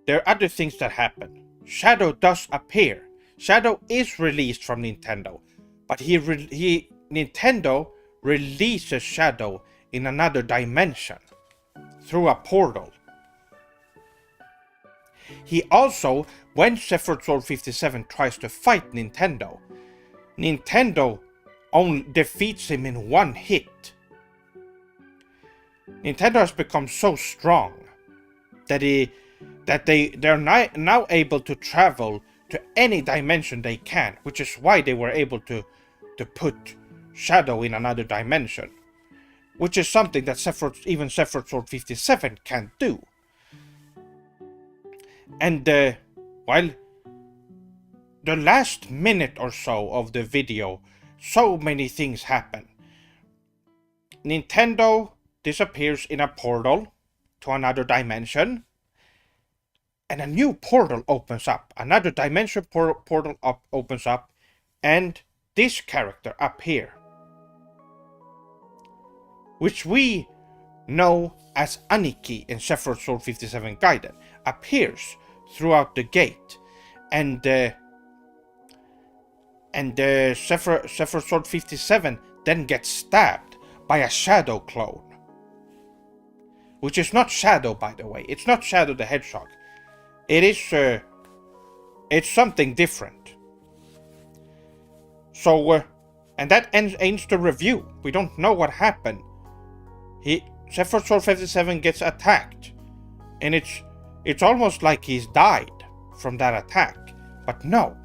there are other things that happen. Shadow does appear. Shadow is released from Nintendo, but Nintendo releases Shadow in another dimension through a portal. He also, when SephirothSword57 tries to fight Nintendo only defeats him in one hit. Nintendo has become so strong that they're now able to travel to any dimension they can, which is why they were able to put Shadow in another dimension, which is something that even SephirothSword57 can't do. And while the last minute or so of the video, so many things happen. Nintendo disappears in a portal to another dimension, and a new portal opens up. Another dimension portal opens up, and this character up here, which we know as Aniki in SephirothSword57 Gaiden, appears throughout the gate, and SephirothSword57 then gets stabbed by a Shadow clone, which is not Shadow, by the way. It's not Shadow the Hedgehog. It is it's something different. So and that ends the review. We don't know what happened. SephirothSword57 gets attacked, and it's almost like he's died from that attack. But no,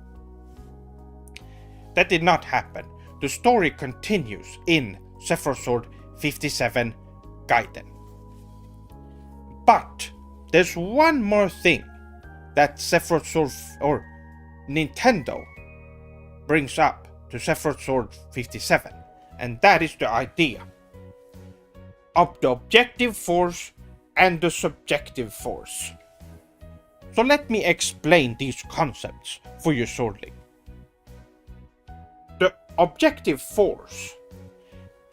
that did not happen. The story continues in SephirothSword57 Gaiden. But there's one more thing that Nintendo brings up to SephirothSword57, and that is the idea of the objective force and the subjective force. So let me explain these concepts for you shortly. The objective force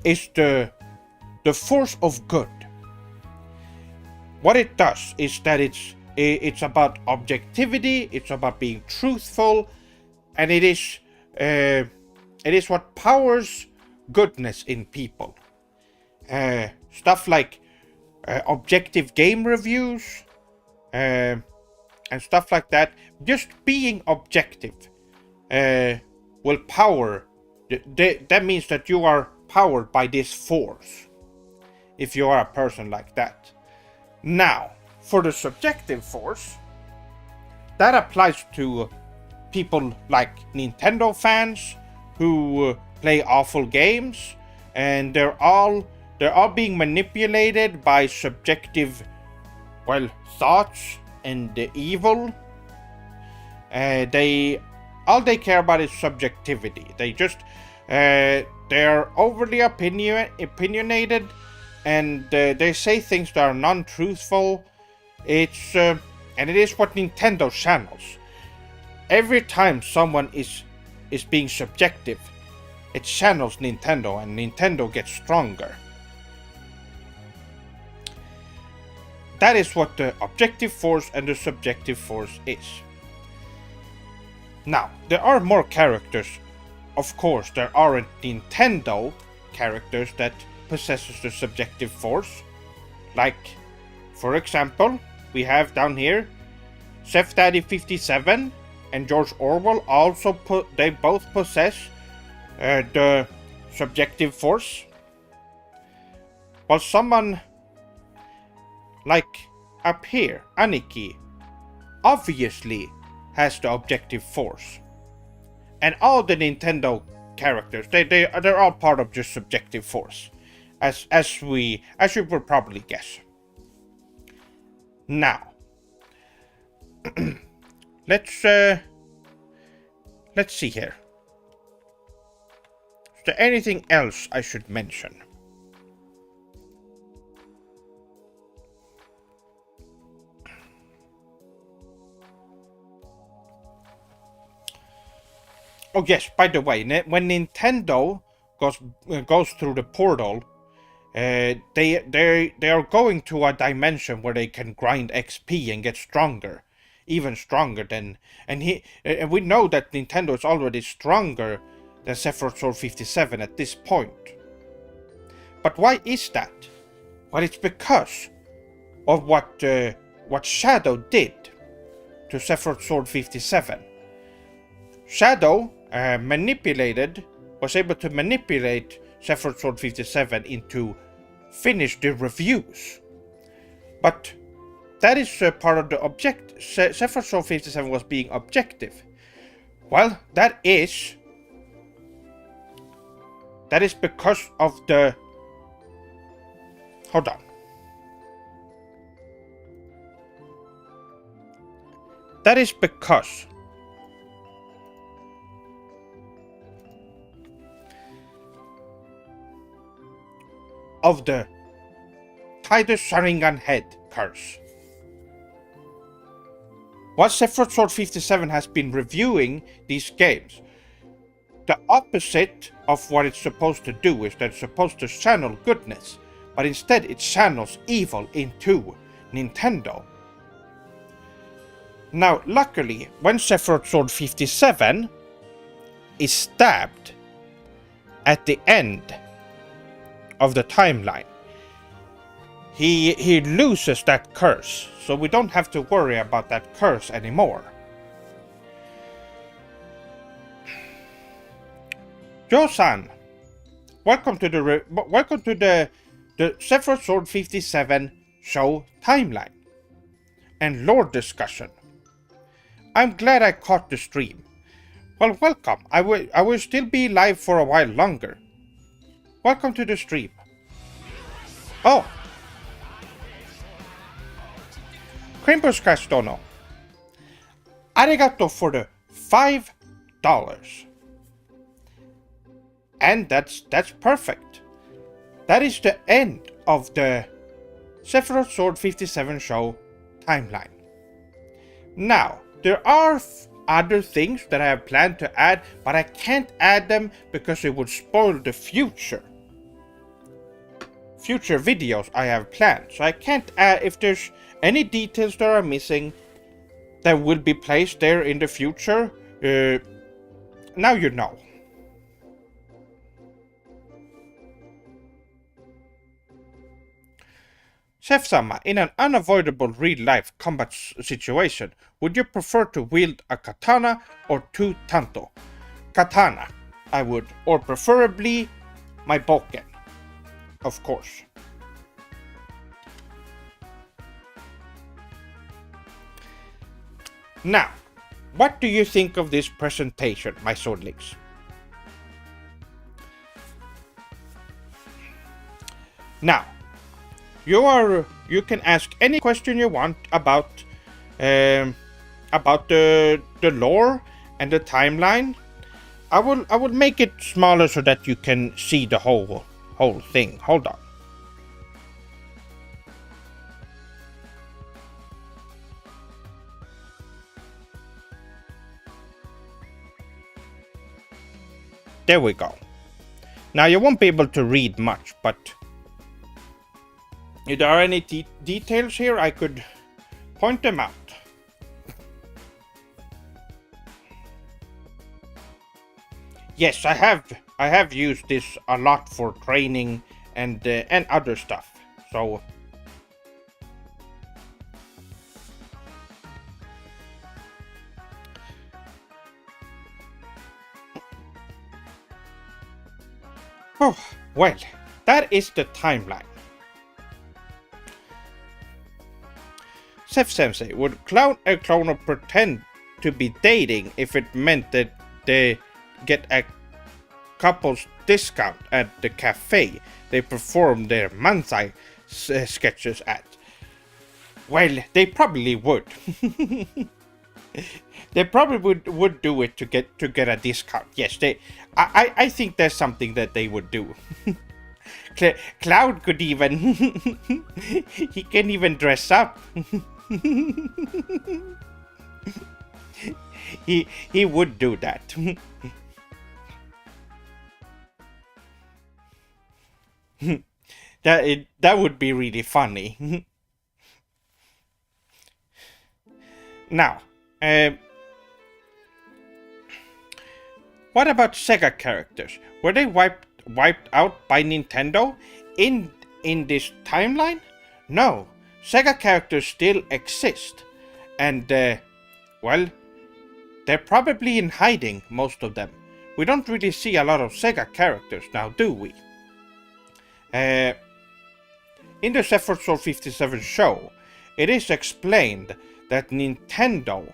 is the force of good. What it does is that it's about objectivity, it's about being truthful, and it is what powers goodness in people. Stuff like objective game reviews and stuff like that. Just being objective will power. That means that you are powered by this force, if you are a person like that. Now, for the subjective force, that applies to people like Nintendo fans who play awful games, and they're all being manipulated by subjective, thoughts and the evil. All they care about is subjectivity. They're overly opinionated, and they say things that are non-truthful. And it is what Nintendo channels. Every time someone is being subjective, it channels Nintendo, and Nintendo gets stronger. That is what the objective force and the subjective force is. Now, there are more characters. Of course, there aren't Nintendo characters that possesses the subjective force. Like, for example, we have down here SephirothSword57 and George Orwell also they both possess the subjective force. While someone like up here, Aniki, obviously has the objective force. And all the Nintendo characters, they're all part of just subjective force, as you would probably guess. Now, let's see here. Is there anything else I should mention? Oh yes, by the way, when Nintendo goes through the portal, they are going to a dimension where they can grind XP and get stronger, even stronger than. And we know that Nintendo is already stronger than SephirothSword57 at this point. But why is that? Well, it's because of what Shadow did to SephirothSword57. Shadow was able to manipulate SephirothSword57 into finish the reviews. But that is part of the object. SephirothSword57 was being objective. Well, that is because of the... Hold on. That is because of the Tidus Sharingan head curse. While SephirothSword57 has been reviewing these games, the opposite of what it's supposed to do is that it's supposed to channel goodness, but instead it channels evil into Nintendo. Now, luckily, when SephirothSword57 is stabbed at the end of the timeline, he loses that curse, so we don't have to worry about that curse anymore. Joe-san, welcome to the SephirothSword57 show timeline and lore discussion. I'm glad I caught the stream. Well, welcome. I will still be live for a while longer. Welcome to the stream. Oh! Crimpus Castono. Arigato for the $5. And that's perfect. That is the end of the SephirothSword57 show timeline. Now, there are other things that I have planned to add, but I can't add them because it would spoil the future videos I have planned. So I can't add. If there's any details that are missing that will be placed there in the future, now you know. Sef-sama, in an unavoidable real-life combat situation, would you prefer to wield a katana or two tanto? Katana, I would, or preferably my bokken, of course. Now, what do you think of this presentation, my swordlings? Now, you can ask any question you want about the lore and the timeline. I will make it smaller so that you can see the whole thing. Hold on. There we go. Now you won't be able to read much, but if there are any details here, I could point them out. Yes, I have used this a lot for training and other stuff. So Oh, well, that is the timeline. Seth Sensei, would Clown and Cloner pretend to be dating if it meant that they get a couple's discount at the cafe they perform their manzai sketches at? Well, they probably would. They probably would do it to get a discount. Yes, I think there's something that they would do. Cloud could even he can even dress up. he would do that. That would be really funny. Now, what about Sega characters? Were they wiped out by Nintendo in this timeline? No, Sega characters still exist, and well, they're probably in hiding, most of them. We don't really see a lot of Sega characters now, do we? In the SephirothSword57 show, it is explained that Nintendo,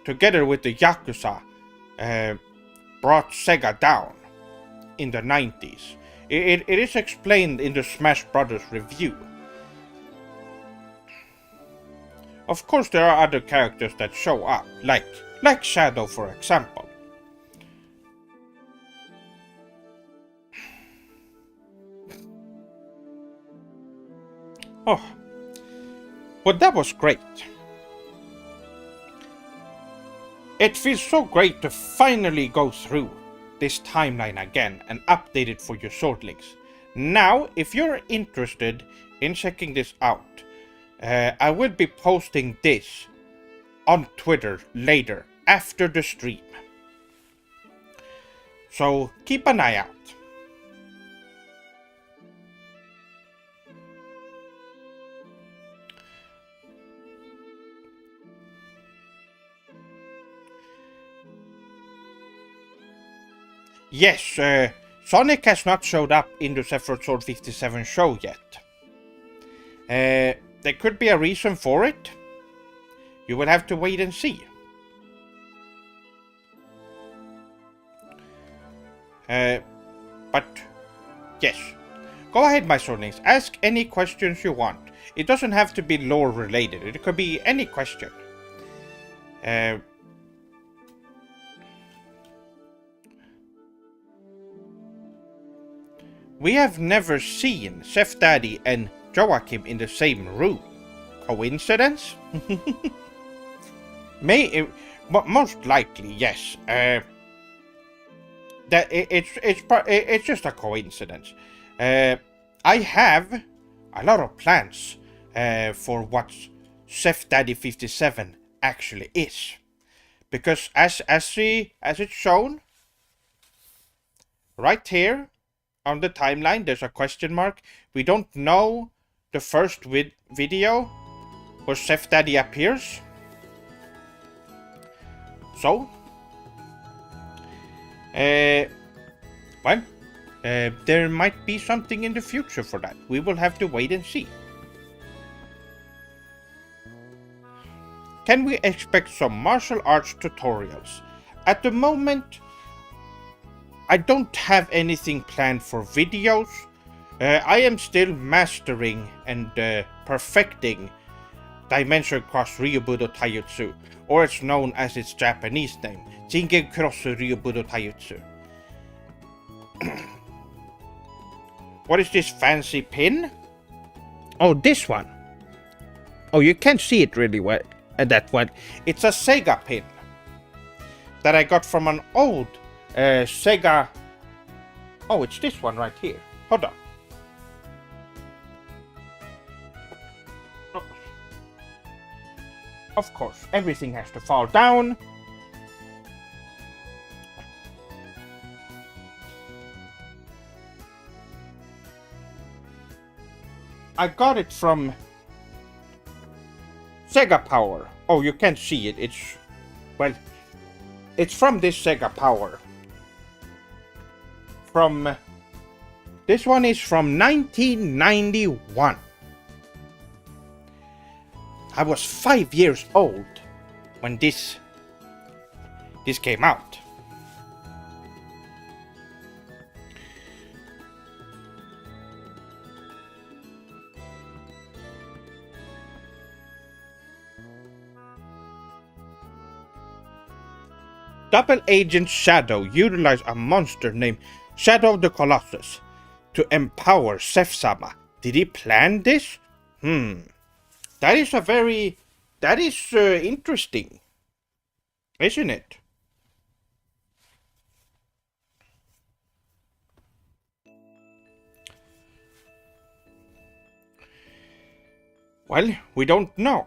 together with the Yakuza, brought Sega down in the 90s. It is explained in the Smash Brothers review. Of course, there are other characters that show up, like Shadow, for example. Oh, but that was great. It feels so great to finally go through this timeline again and update it for your swordlings. Now, if you're interested in checking this out, I will be posting this on Twitter later, after the stream. So keep an eye out. Yes, Sonic has not showed up in the SephirothSword57 show yet. There could be a reason for it. You will have to wait and see. But yes, go ahead, my swordlings. Ask any questions you want. It doesn't have to be lore related. It could be any question. We have never seen Chef Daddy and Joachim in the same room. Coincidence? Most likely, yes. It's just a coincidence. I have a lot of plans for what Chef Daddy 57 actually is, because as it's shown right here on the timeline, there's a question mark. We don't know the first video where Chef Daddy appears. So, well, there might be something in the future for that. We will have to wait and see. Can we expect some martial arts tutorials? At the moment, I don't have anything planned for videos. I am still mastering and perfecting Dimension Cross Ryubudo Taijutsu, or it's known as its Japanese name, Jingen Cross Ryubudo Taijutsu. What is this fancy pin? Oh, this one. Oh, you can't see it really well. That one. It's a Sega pin that I got from an old Sega. Oh, it's this one right here. Hold on. Oh. Of course, everything has to fall down. I got it from Sega Power. Oh, you can't see it. It's from this Sega Power. from 1991. I was 5 years old when this came out. Double Agent Shadow utilized a monster named Shadow of the Colossus to empower Seph-sama. Did he plan this? That is interesting, isn't it? Well, we don't know.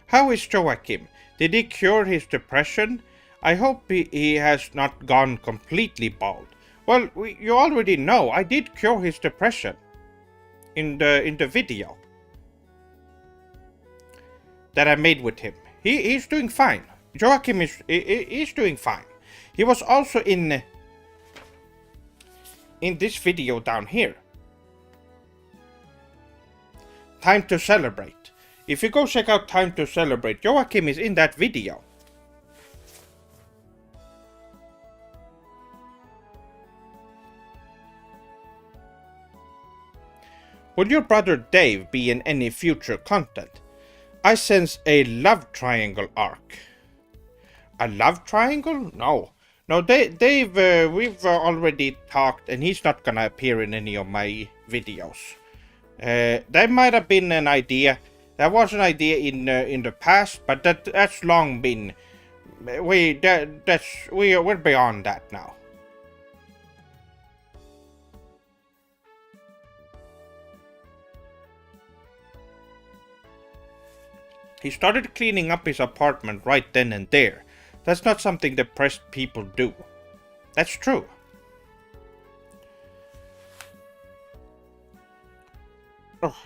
How is Joachim? Did he cure his depression? I hope he has not gone completely bald. Well, you already know I did cure his depression in the video that I made with him. He's doing fine. Joachim is doing fine. He was also in this video down here. Time to Celebrate. If you go check out Time to Celebrate, Joachim is in that video. Will your brother Dave be in any future content? I sense a love triangle arc. A love triangle? No. No, Dave, we've already talked and he's not gonna appear in any of my videos. That might have been an idea. That was an idea in the past, but that's long been. We're beyond that now. He started cleaning up his apartment right then and there. That's not something depressed people do. That's true. Oh.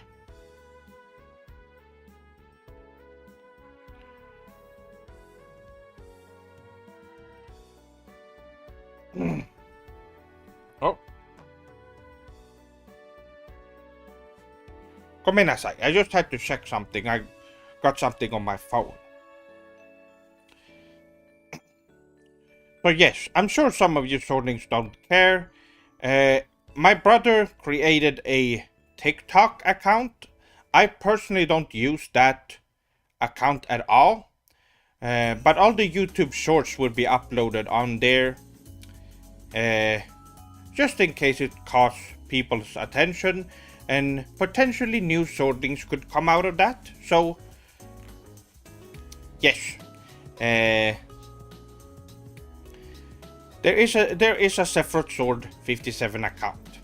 Oh. Gomenasai, I just had to check something. I got something on my phone. So yes, I'm sure some of you Swordlings don't care. My brother created a TikTok account. I personally don't use that account at all. But all the YouTube shorts will be uploaded on there. Just in case it caught people's attention, and potentially new Swordlings could come out of that. So, yes, there is a SephirothSword57 account.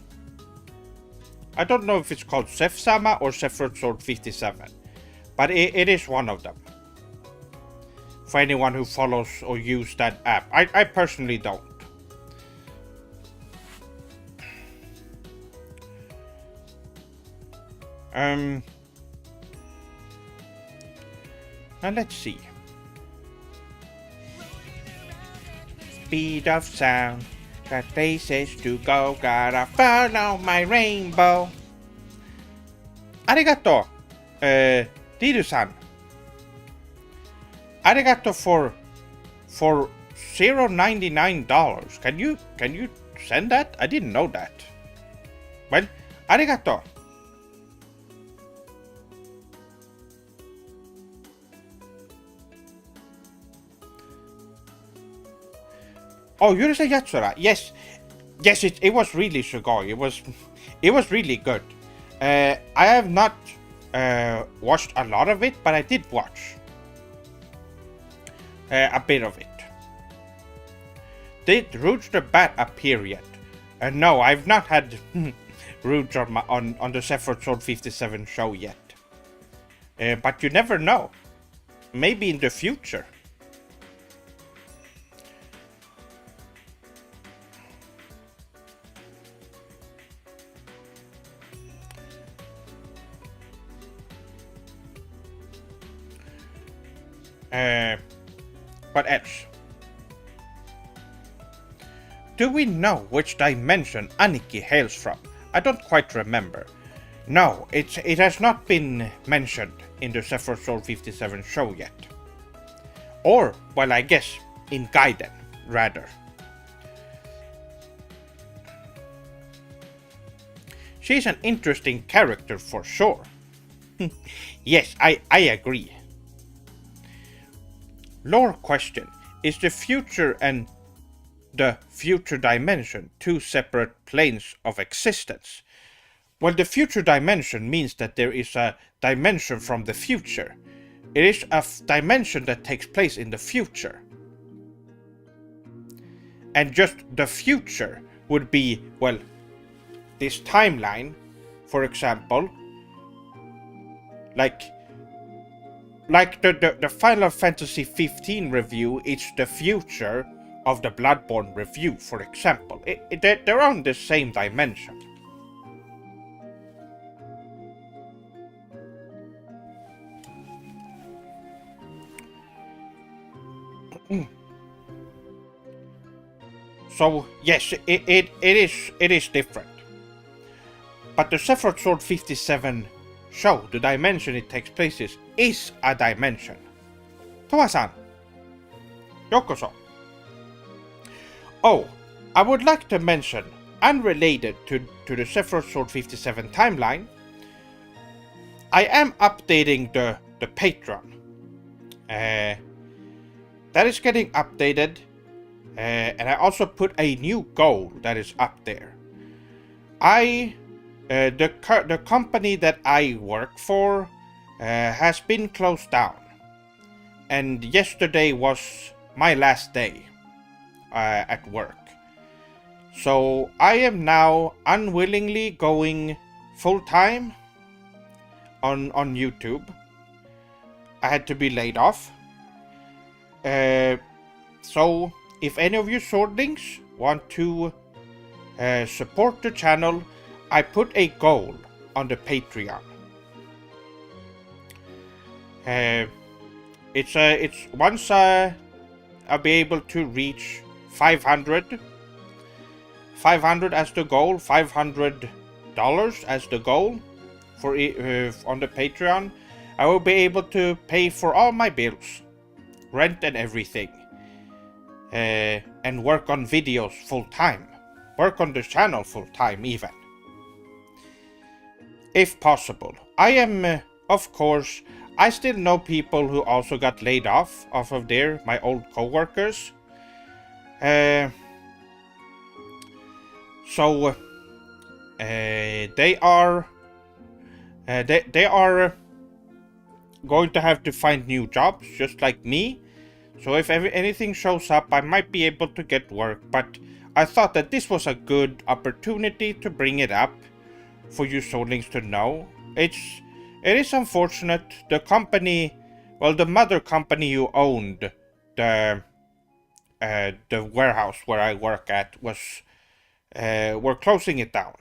I don't know if it's called Seph-sama or SephirothSword57, but it is one of them. For anyone who follows or uses that app, I personally don't. Now let's see. Speed of sound, got places to go, gotta follow my rainbow. Arigato, Diru-san. Arigato for $0.99. Can you send that? I didn't know that. Well, arigato. Oh, Yurusei Yatsura. Yes, it was really sugoi. It was really good. I have not watched a lot of it, but I did watch a bit of it. Did Rouge the Bat appear yet? No, I've not had Rouge on the SephirothSword57 show yet. But you never know. Maybe in the future. What else? Do we know which dimension Aniki hails from? I don't quite remember. No, it has not been mentioned in the SephirothSword57 show yet. Or, well, I guess, in Gaiden, rather. She's an interesting character for sure. Yes, I agree. Lore question. Is the future and the future dimension two separate planes of existence? Well, the future dimension means that there is a dimension from the future. It is a dimension that takes place in the future. And just the future would be, well, this timeline, for example, like the Final Fantasy 15 review, it's the future of the Bloodborne review, for example. They're on the same dimension. So yes, it is different. But the SephirothSword57 show, the dimension it takes place is a dimension. Toa-san. Yokoso. Oh, I would like to mention, unrelated to the SephirothSword57 timeline, I am updating the Patreon. That is getting updated, and I also put a new goal that is up there. The company that I work for has been closed down, and yesterday was my last day at work. So I am now unwillingly going full-time on YouTube. I had to be laid off. So if any of you swordlings want to support the channel, I put a goal on the Patreon. It's once I'll be able to reach 500 as the goal, $500 as the goal for on the Patreon, I will be able to pay for all my bills, rent and everything, and work on videos full time, work on the channel full time even. If possible. I am, of course, I still know people who also got laid off of my old co-workers. So they are going to have to find new jobs, just like me. So if anything shows up, I might be able to get work, but I thought that this was a good opportunity to bring it up for you swordlings to know. It is unfortunate. The company, well, the mother company who owned the warehouse where I work at were closing it down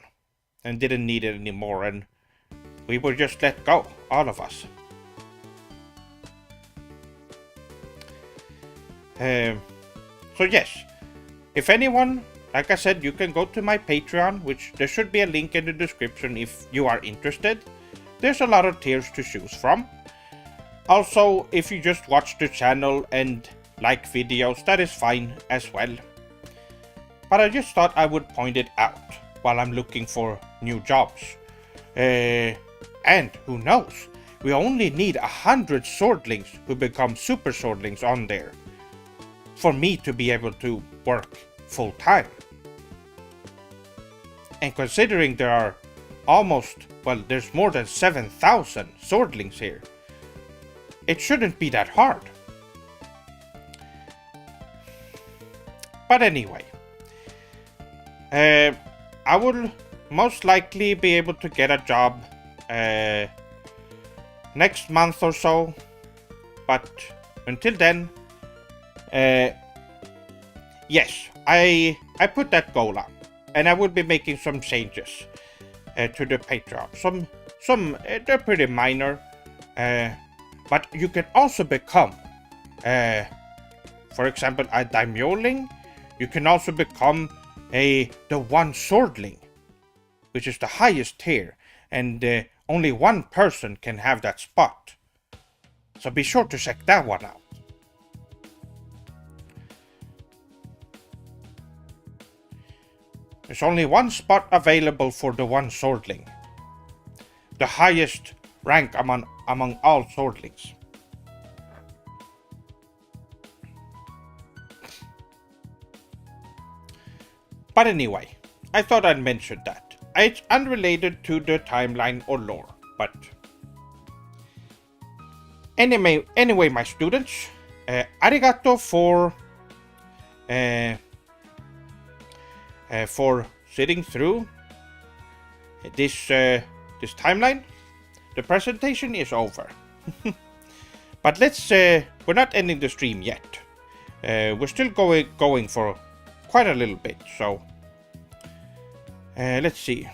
and didn't need it anymore, and we were just let go, all of us. So yes, if anyone, like I said, you can go to my Patreon, which there should be a link in the description if you are interested. There's a lot of tiers to choose from. Also, if you just watch the channel and like videos, that is fine as well. But I just thought I would point it out while I'm looking for new jobs. And who knows, we only need 100 swordlings who become super swordlings on there for me to be able to work full time. And considering there are there's more than 7,000 swordlings here, it shouldn't be that hard. But anyway, I will most likely be able to get a job next month or so, but until then, yes, I put that goal up, and I will be making some changes to the Patreon. Some they're pretty minor, but you can also become for example, a daimyoling. You can also become the one swordling, which is the highest tier, and only one person can have that spot. So be sure to check that one out. There's only one spot available for the one swordling, the highest rank among all swordlings. But anyway, I thought I'd mention that. It's unrelated to the timeline or lore, but anyway, my students, arigato for sitting through this timeline. The presentation is over. But we're not ending the stream yet. We're still going for quite a little bit, so let's see.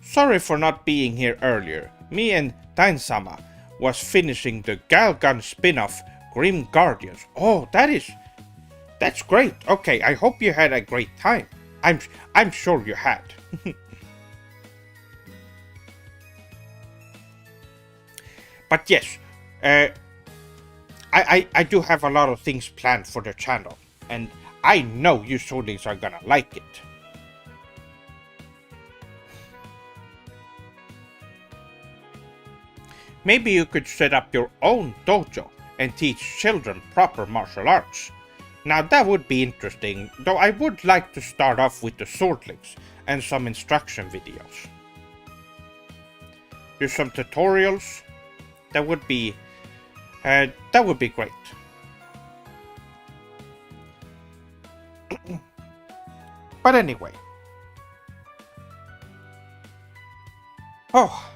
Sorry for not being here earlier. Me and Dain-sama was finishing the Galgun spin-off Grim Guardians. Oh, that's great. Okay, I hope you had a great time. I'm sure you had. But yes, I do have a lot of things planned for the channel, and I know you swordlings are gonna like it. Maybe you could set up your own dojo and teach children proper martial arts. Now that would be interesting, though I would like to start off with the swordlings and some instruction videos. Do some tutorials. That would be great. But anyway. Oh,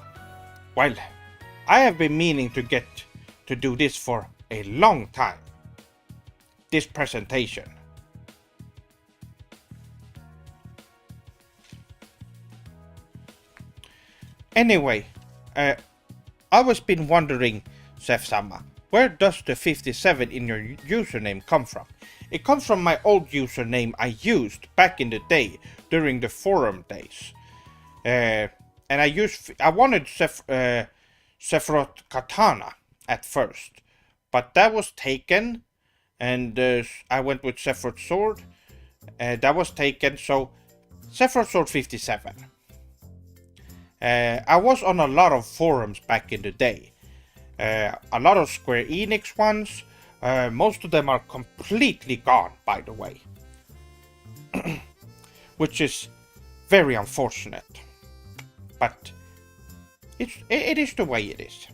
well, I have been meaning to get to do this for a long time. This presentation. Anyway, I always been wondering, Seph-sama, where does the 57 in your username come from? It comes from my old username I used back in the day during the forum days. And I wanted Sephiroth Katana at first, but that was taken, and I went with SephirothSword. That was taken, so SephirothSword57. I was on a lot of forums back in the day. A lot of Square Enix ones. Most of them are completely gone, by the way. Which is very unfortunate. But it is the way it is.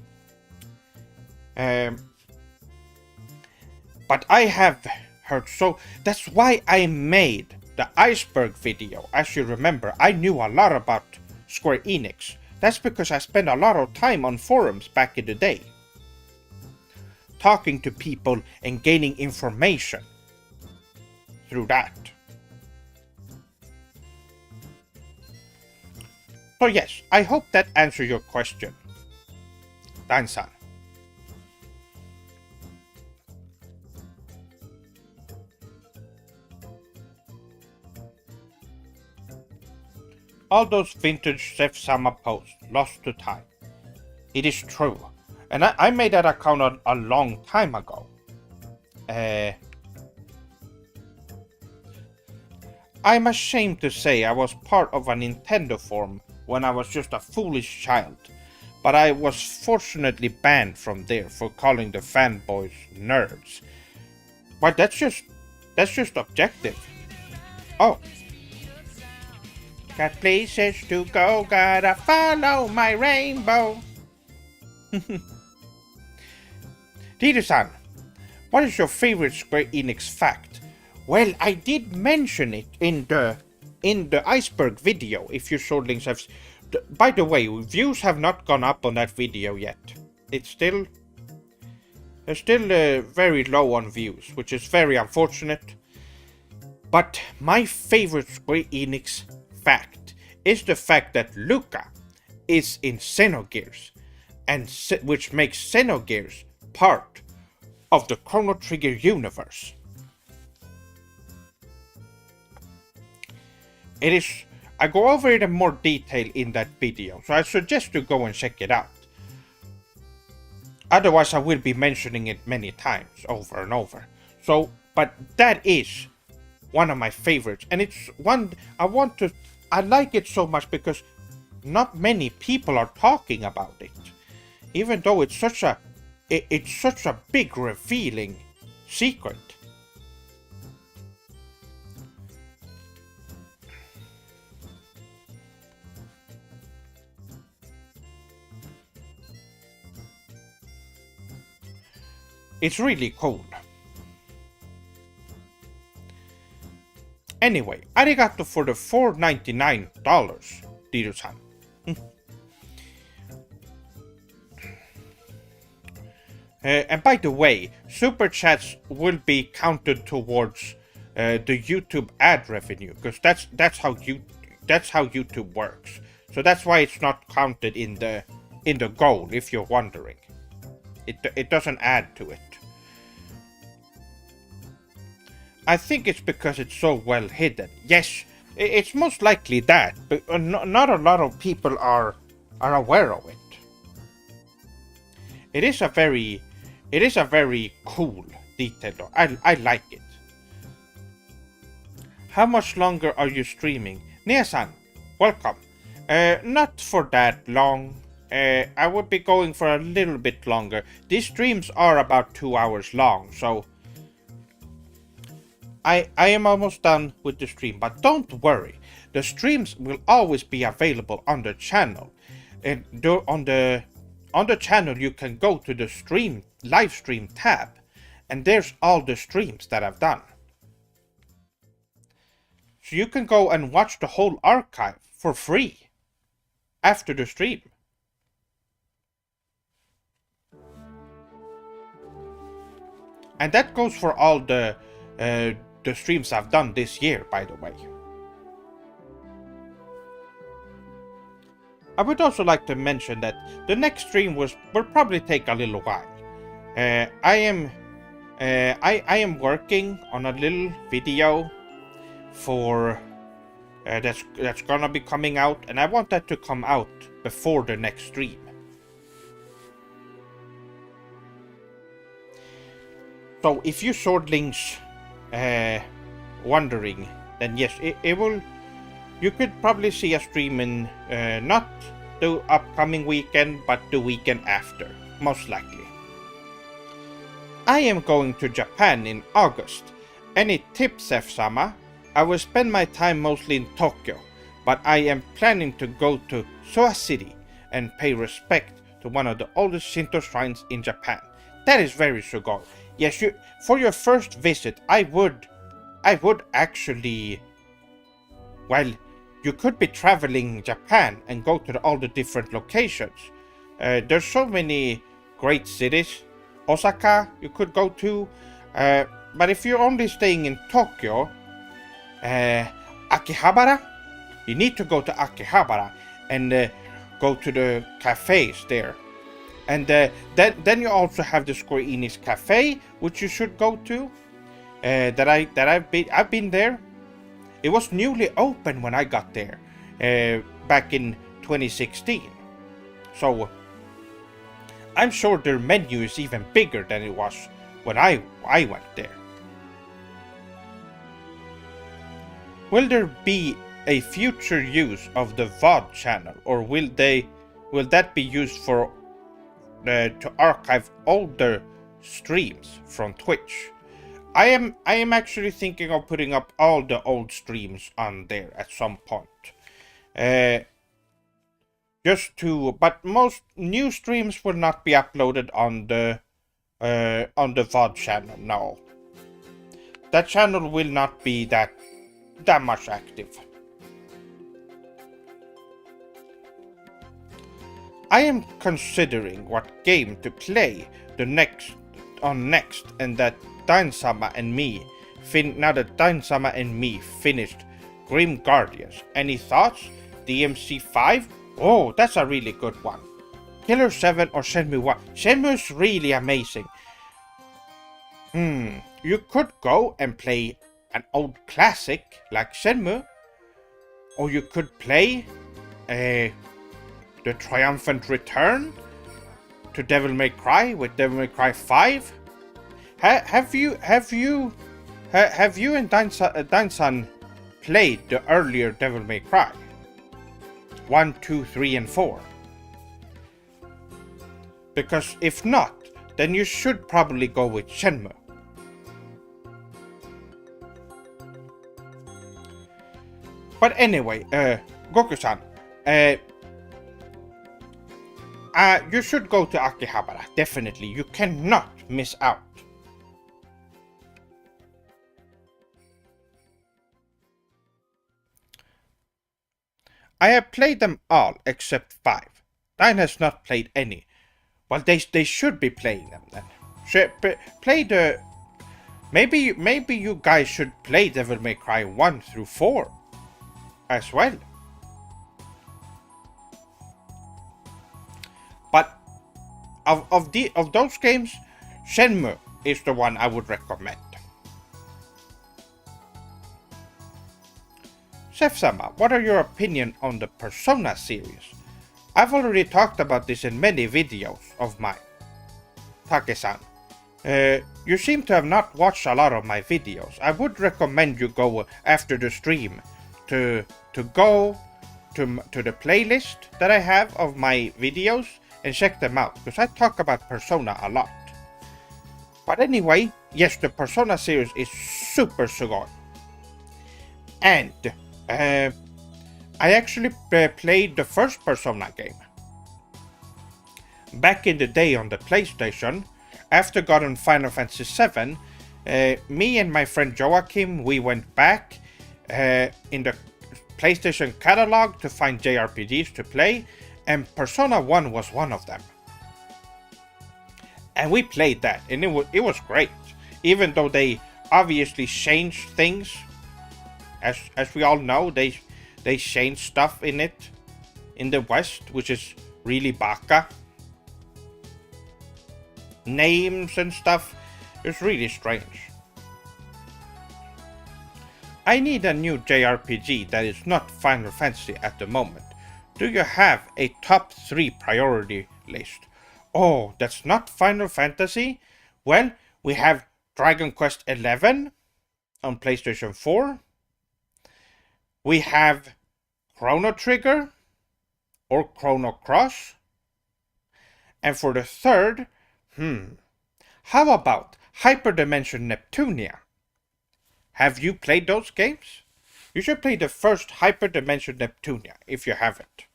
But I have heard, so that's why I made the iceberg video. As you remember, I knew a lot about Square Enix. That's because I spent a lot of time on forums back in the day, talking to people and gaining information through that. So yes, I hope that answers your question, Dan-san. All those vintage Seph-sama posts lost to time. It is true. And I made that account a long time ago. I'm ashamed to say I was part of a Nintendo forum when I was just a foolish child, but I was fortunately banned from there for calling the fanboys nerds. But that's just objective. Oh. Got places to go, gotta follow my rainbow. Tito-san, what is your favorite Square Enix fact? Well, I did mention it in the iceberg video, if you swordlings have... By the way, views have not gone up on that video yet. It's still very low on views, which is very unfortunate. But my favorite Square Enix fact is the fact that Luca is in Xenogears. and which makes Xenogears part of the Chrono Trigger universe. It is. I go over it in more detail in that video, so I suggest you go and check it out. Otherwise, I will be mentioning it many times over and over. So, but that is one of my favorites, and it's one I like it so much because not many people are talking about it, even though it's such a big revealing secret. It's really cool. Anyway, arigato for the $4.99, Diru-san. And by the way, super chats will be counted towards the YouTube ad revenue, because that's how YouTube works. So that's why it's not counted in the goal, if you're wondering. It doesn't add to it. I think it's because it's so well hidden. Yes, it's most likely that, but not a lot of people are aware of it. It is a very cool detail though. I like it. How much longer are you streaming? Nia-san, welcome. Not for that long. I would be going for a little bit longer. These streams are about 2 hours long, so I am almost done with the stream, but don't worry. The streams will always be available on the channel. And on the channel you can go to the live stream tab, and there's all the streams that I've done. So you can go and watch the whole archive for free after the stream. And that goes for all the streams I've done this year, by the way. I would also like to mention that the next stream will probably take a little while. I am working on a little video for that's gonna be coming out, and I want that to come out before the next stream. So if you swordlings wondering, then yes, it will. You could probably see a stream in not the upcoming weekend, but the weekend after, most likely. I am going to Japan in August. Any tips, Seph-sama? I will spend my time mostly in Tokyo, but I am planning to go to Soa City and pay respect to one of the oldest Shinto shrines in Japan. That is very sugoi. Yes, for your first visit, I would actually, well, you could be traveling Japan and go to all the different locations. There's so many great cities. Osaka, you could go to, but if you're only staying in Tokyo, Akihabara, you need to go to Akihabara and go to the cafes there. And then you also have the Square Enix Cafe, which you should go to. I've been there. It was newly open when I got there, back in 2016. So I'm sure their menu is even bigger than it was when I went there. Will there be a future use of the VOD channel, or will that be used for to archive older streams from Twitch? I am actually thinking of putting up all the old streams on there at some point. But most new streams will not be uploaded on the VOD channel. No, that channel will not be that much active. I am considering what game to play next, and that Dain-sama and me finished Grim Guardians. Any thoughts? DMC5? Oh, that's a really good one. Killer 7 or Shenmue 1. Shenmue is really amazing. You could go and play an old classic like Shenmue, or you could play the Triumphant Return to Devil May Cry with Devil May Cry 5. Have you and Dansan played the earlier Devil May Cry? 1, 2, 3, and 4? Because if not, then you should probably go with Shenmue. But anyway, Goku-san, you should go to Akihabara, definitely. You cannot miss out. I have played them all except 5. Dine has not played any. Well, they should be playing them then. Play the... Maybe you guys should play Devil May Cry 1 through 4 as well. But of those games, Shenmue is the one I would recommend. Seph-sama, what are your opinion on the Persona series? I've already talked about this in many videos of mine. Take-san, you seem to have not watched a lot of my videos. I would recommend you go after the stream to go to the playlist that I have of my videos and check them out, because I talk about Persona a lot. But anyway, yes, the Persona series is super sugoi. And I actually played the first Persona game back in the day on the PlayStation. After getting Final Fantasy VII, me and my friend Joachim, we went back in the PlayStation catalog to find JRPGs to play, and Persona 1 was one of them. And we played that, and it was great, even though they obviously changed things. As we all know, they changed stuff in it in the West, which is really baka. Names and stuff. It's really strange. I need a new JRPG that is not Final Fantasy at the moment. Do you have a top 3 priority list? Oh, that's not Final Fantasy? Well, we have Dragon Quest XI on PlayStation 4. We have Chrono Trigger or Chrono Cross. And for the third, how about Hyperdimension Neptunia? Have you played those games? You should play the first Hyperdimension Neptunia if you haven't.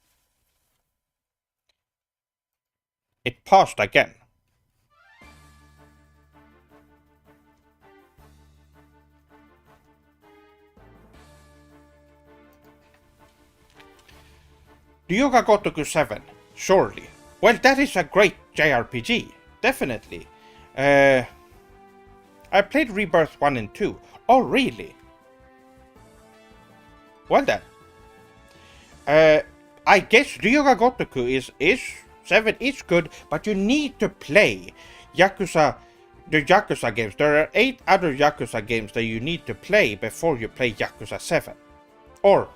It paused again. Ryoga Gotoku 7, surely. Well, that is a great JRPG, definitely. I played Rebirth 1 and 2. Oh, really? Well then. I guess Ryoga Gotoku is 7 is good, but you need to play the Yakuza games. There are 8 other Yakuza games that you need to play before you play Yakuza 7. Or,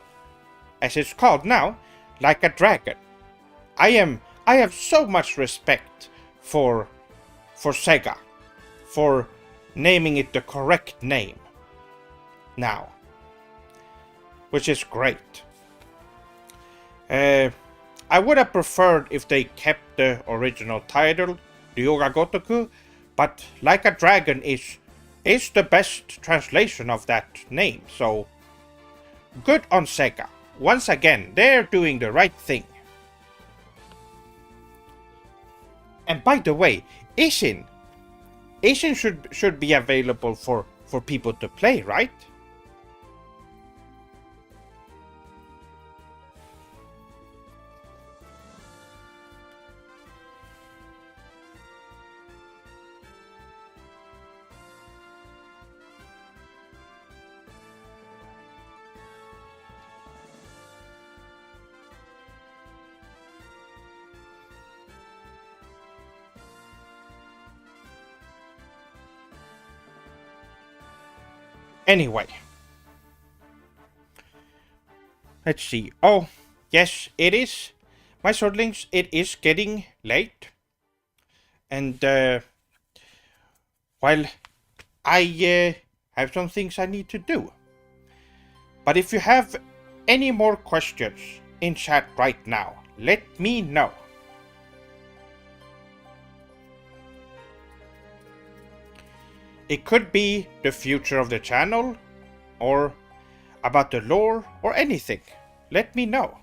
as it's called now, Like a Dragon. I have so much respect for Sega, for naming it the correct name now, which is great. I would have preferred if they kept the original title, Ryoga Gotoku, but Like a Dragon is the best translation of that name, so good on Sega. Once again, they're doing the right thing. And by the way, Ishin should be available for people to play, right? Anyway. Let's see. Oh, yes, it is. My swordlings, it is getting late. And, well, I have some things I need to do. But if you have any more questions in chat right now, let me know. It could be the future of the channel, or about the lore, or anything. Let me know.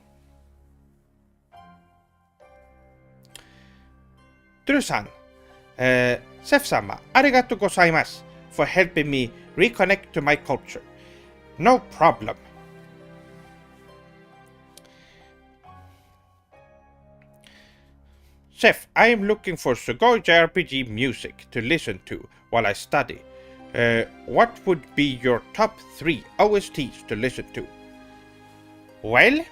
Drew-san, Seth-sama, arigato gozaimasu for helping me reconnect to my culture. No problem. Seth, I am looking for Sugoi JRPG music to listen to while I study. What would be your top 3 OSTs to listen to? Well,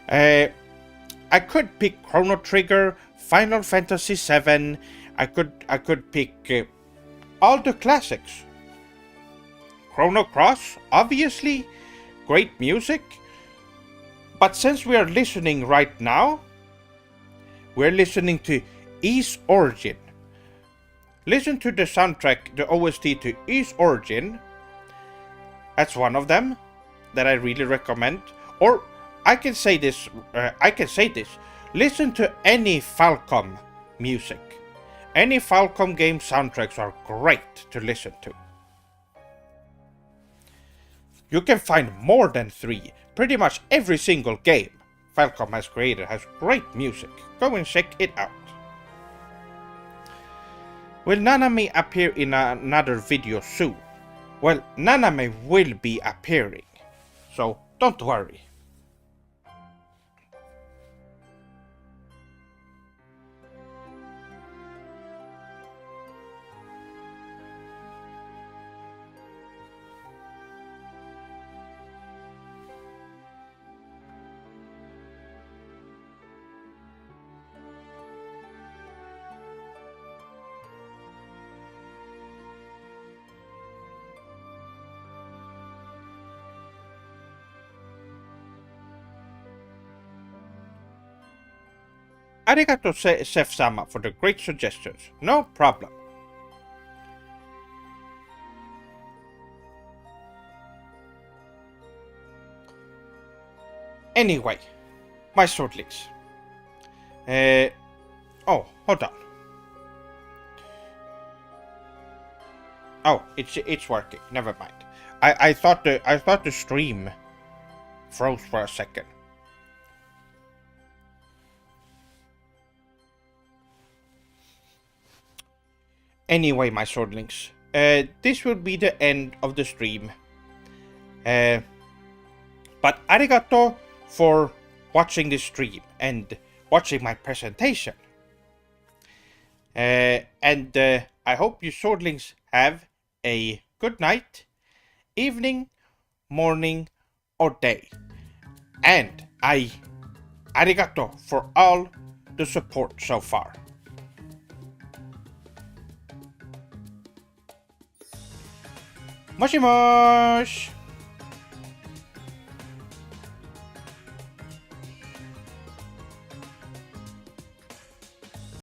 I could pick Chrono Trigger, Final Fantasy VII. I could pick all the classics. Chrono Cross, obviously, great music. But since we are listening right now, we're listening to Ys Origin. Listen to the soundtrack, the OST to Ys Origin. That's one of them that I really recommend. Or I can say this. Listen to any Falcom music. Any Falcom game soundtracks are great to listen to. You can find more than 3. Pretty much every single game Falcom has created has great music. Go and check it out. Will Nanami appear in another video soon? Well, Nanami will be appearing, so don't worry. Arigato Seth-sama for the great suggestions. No problem. Anyway, my swordlings. Oh, hold on. Oh, it's working. Never mind. I thought the stream froze for a second. Anyway, my swordlings, this will be the end of the stream. But arigato for watching this stream and watching my presentation. I hope you swordlings have a good night, evening, morning, or day. And arigato for all the support so far. Moshi mosh!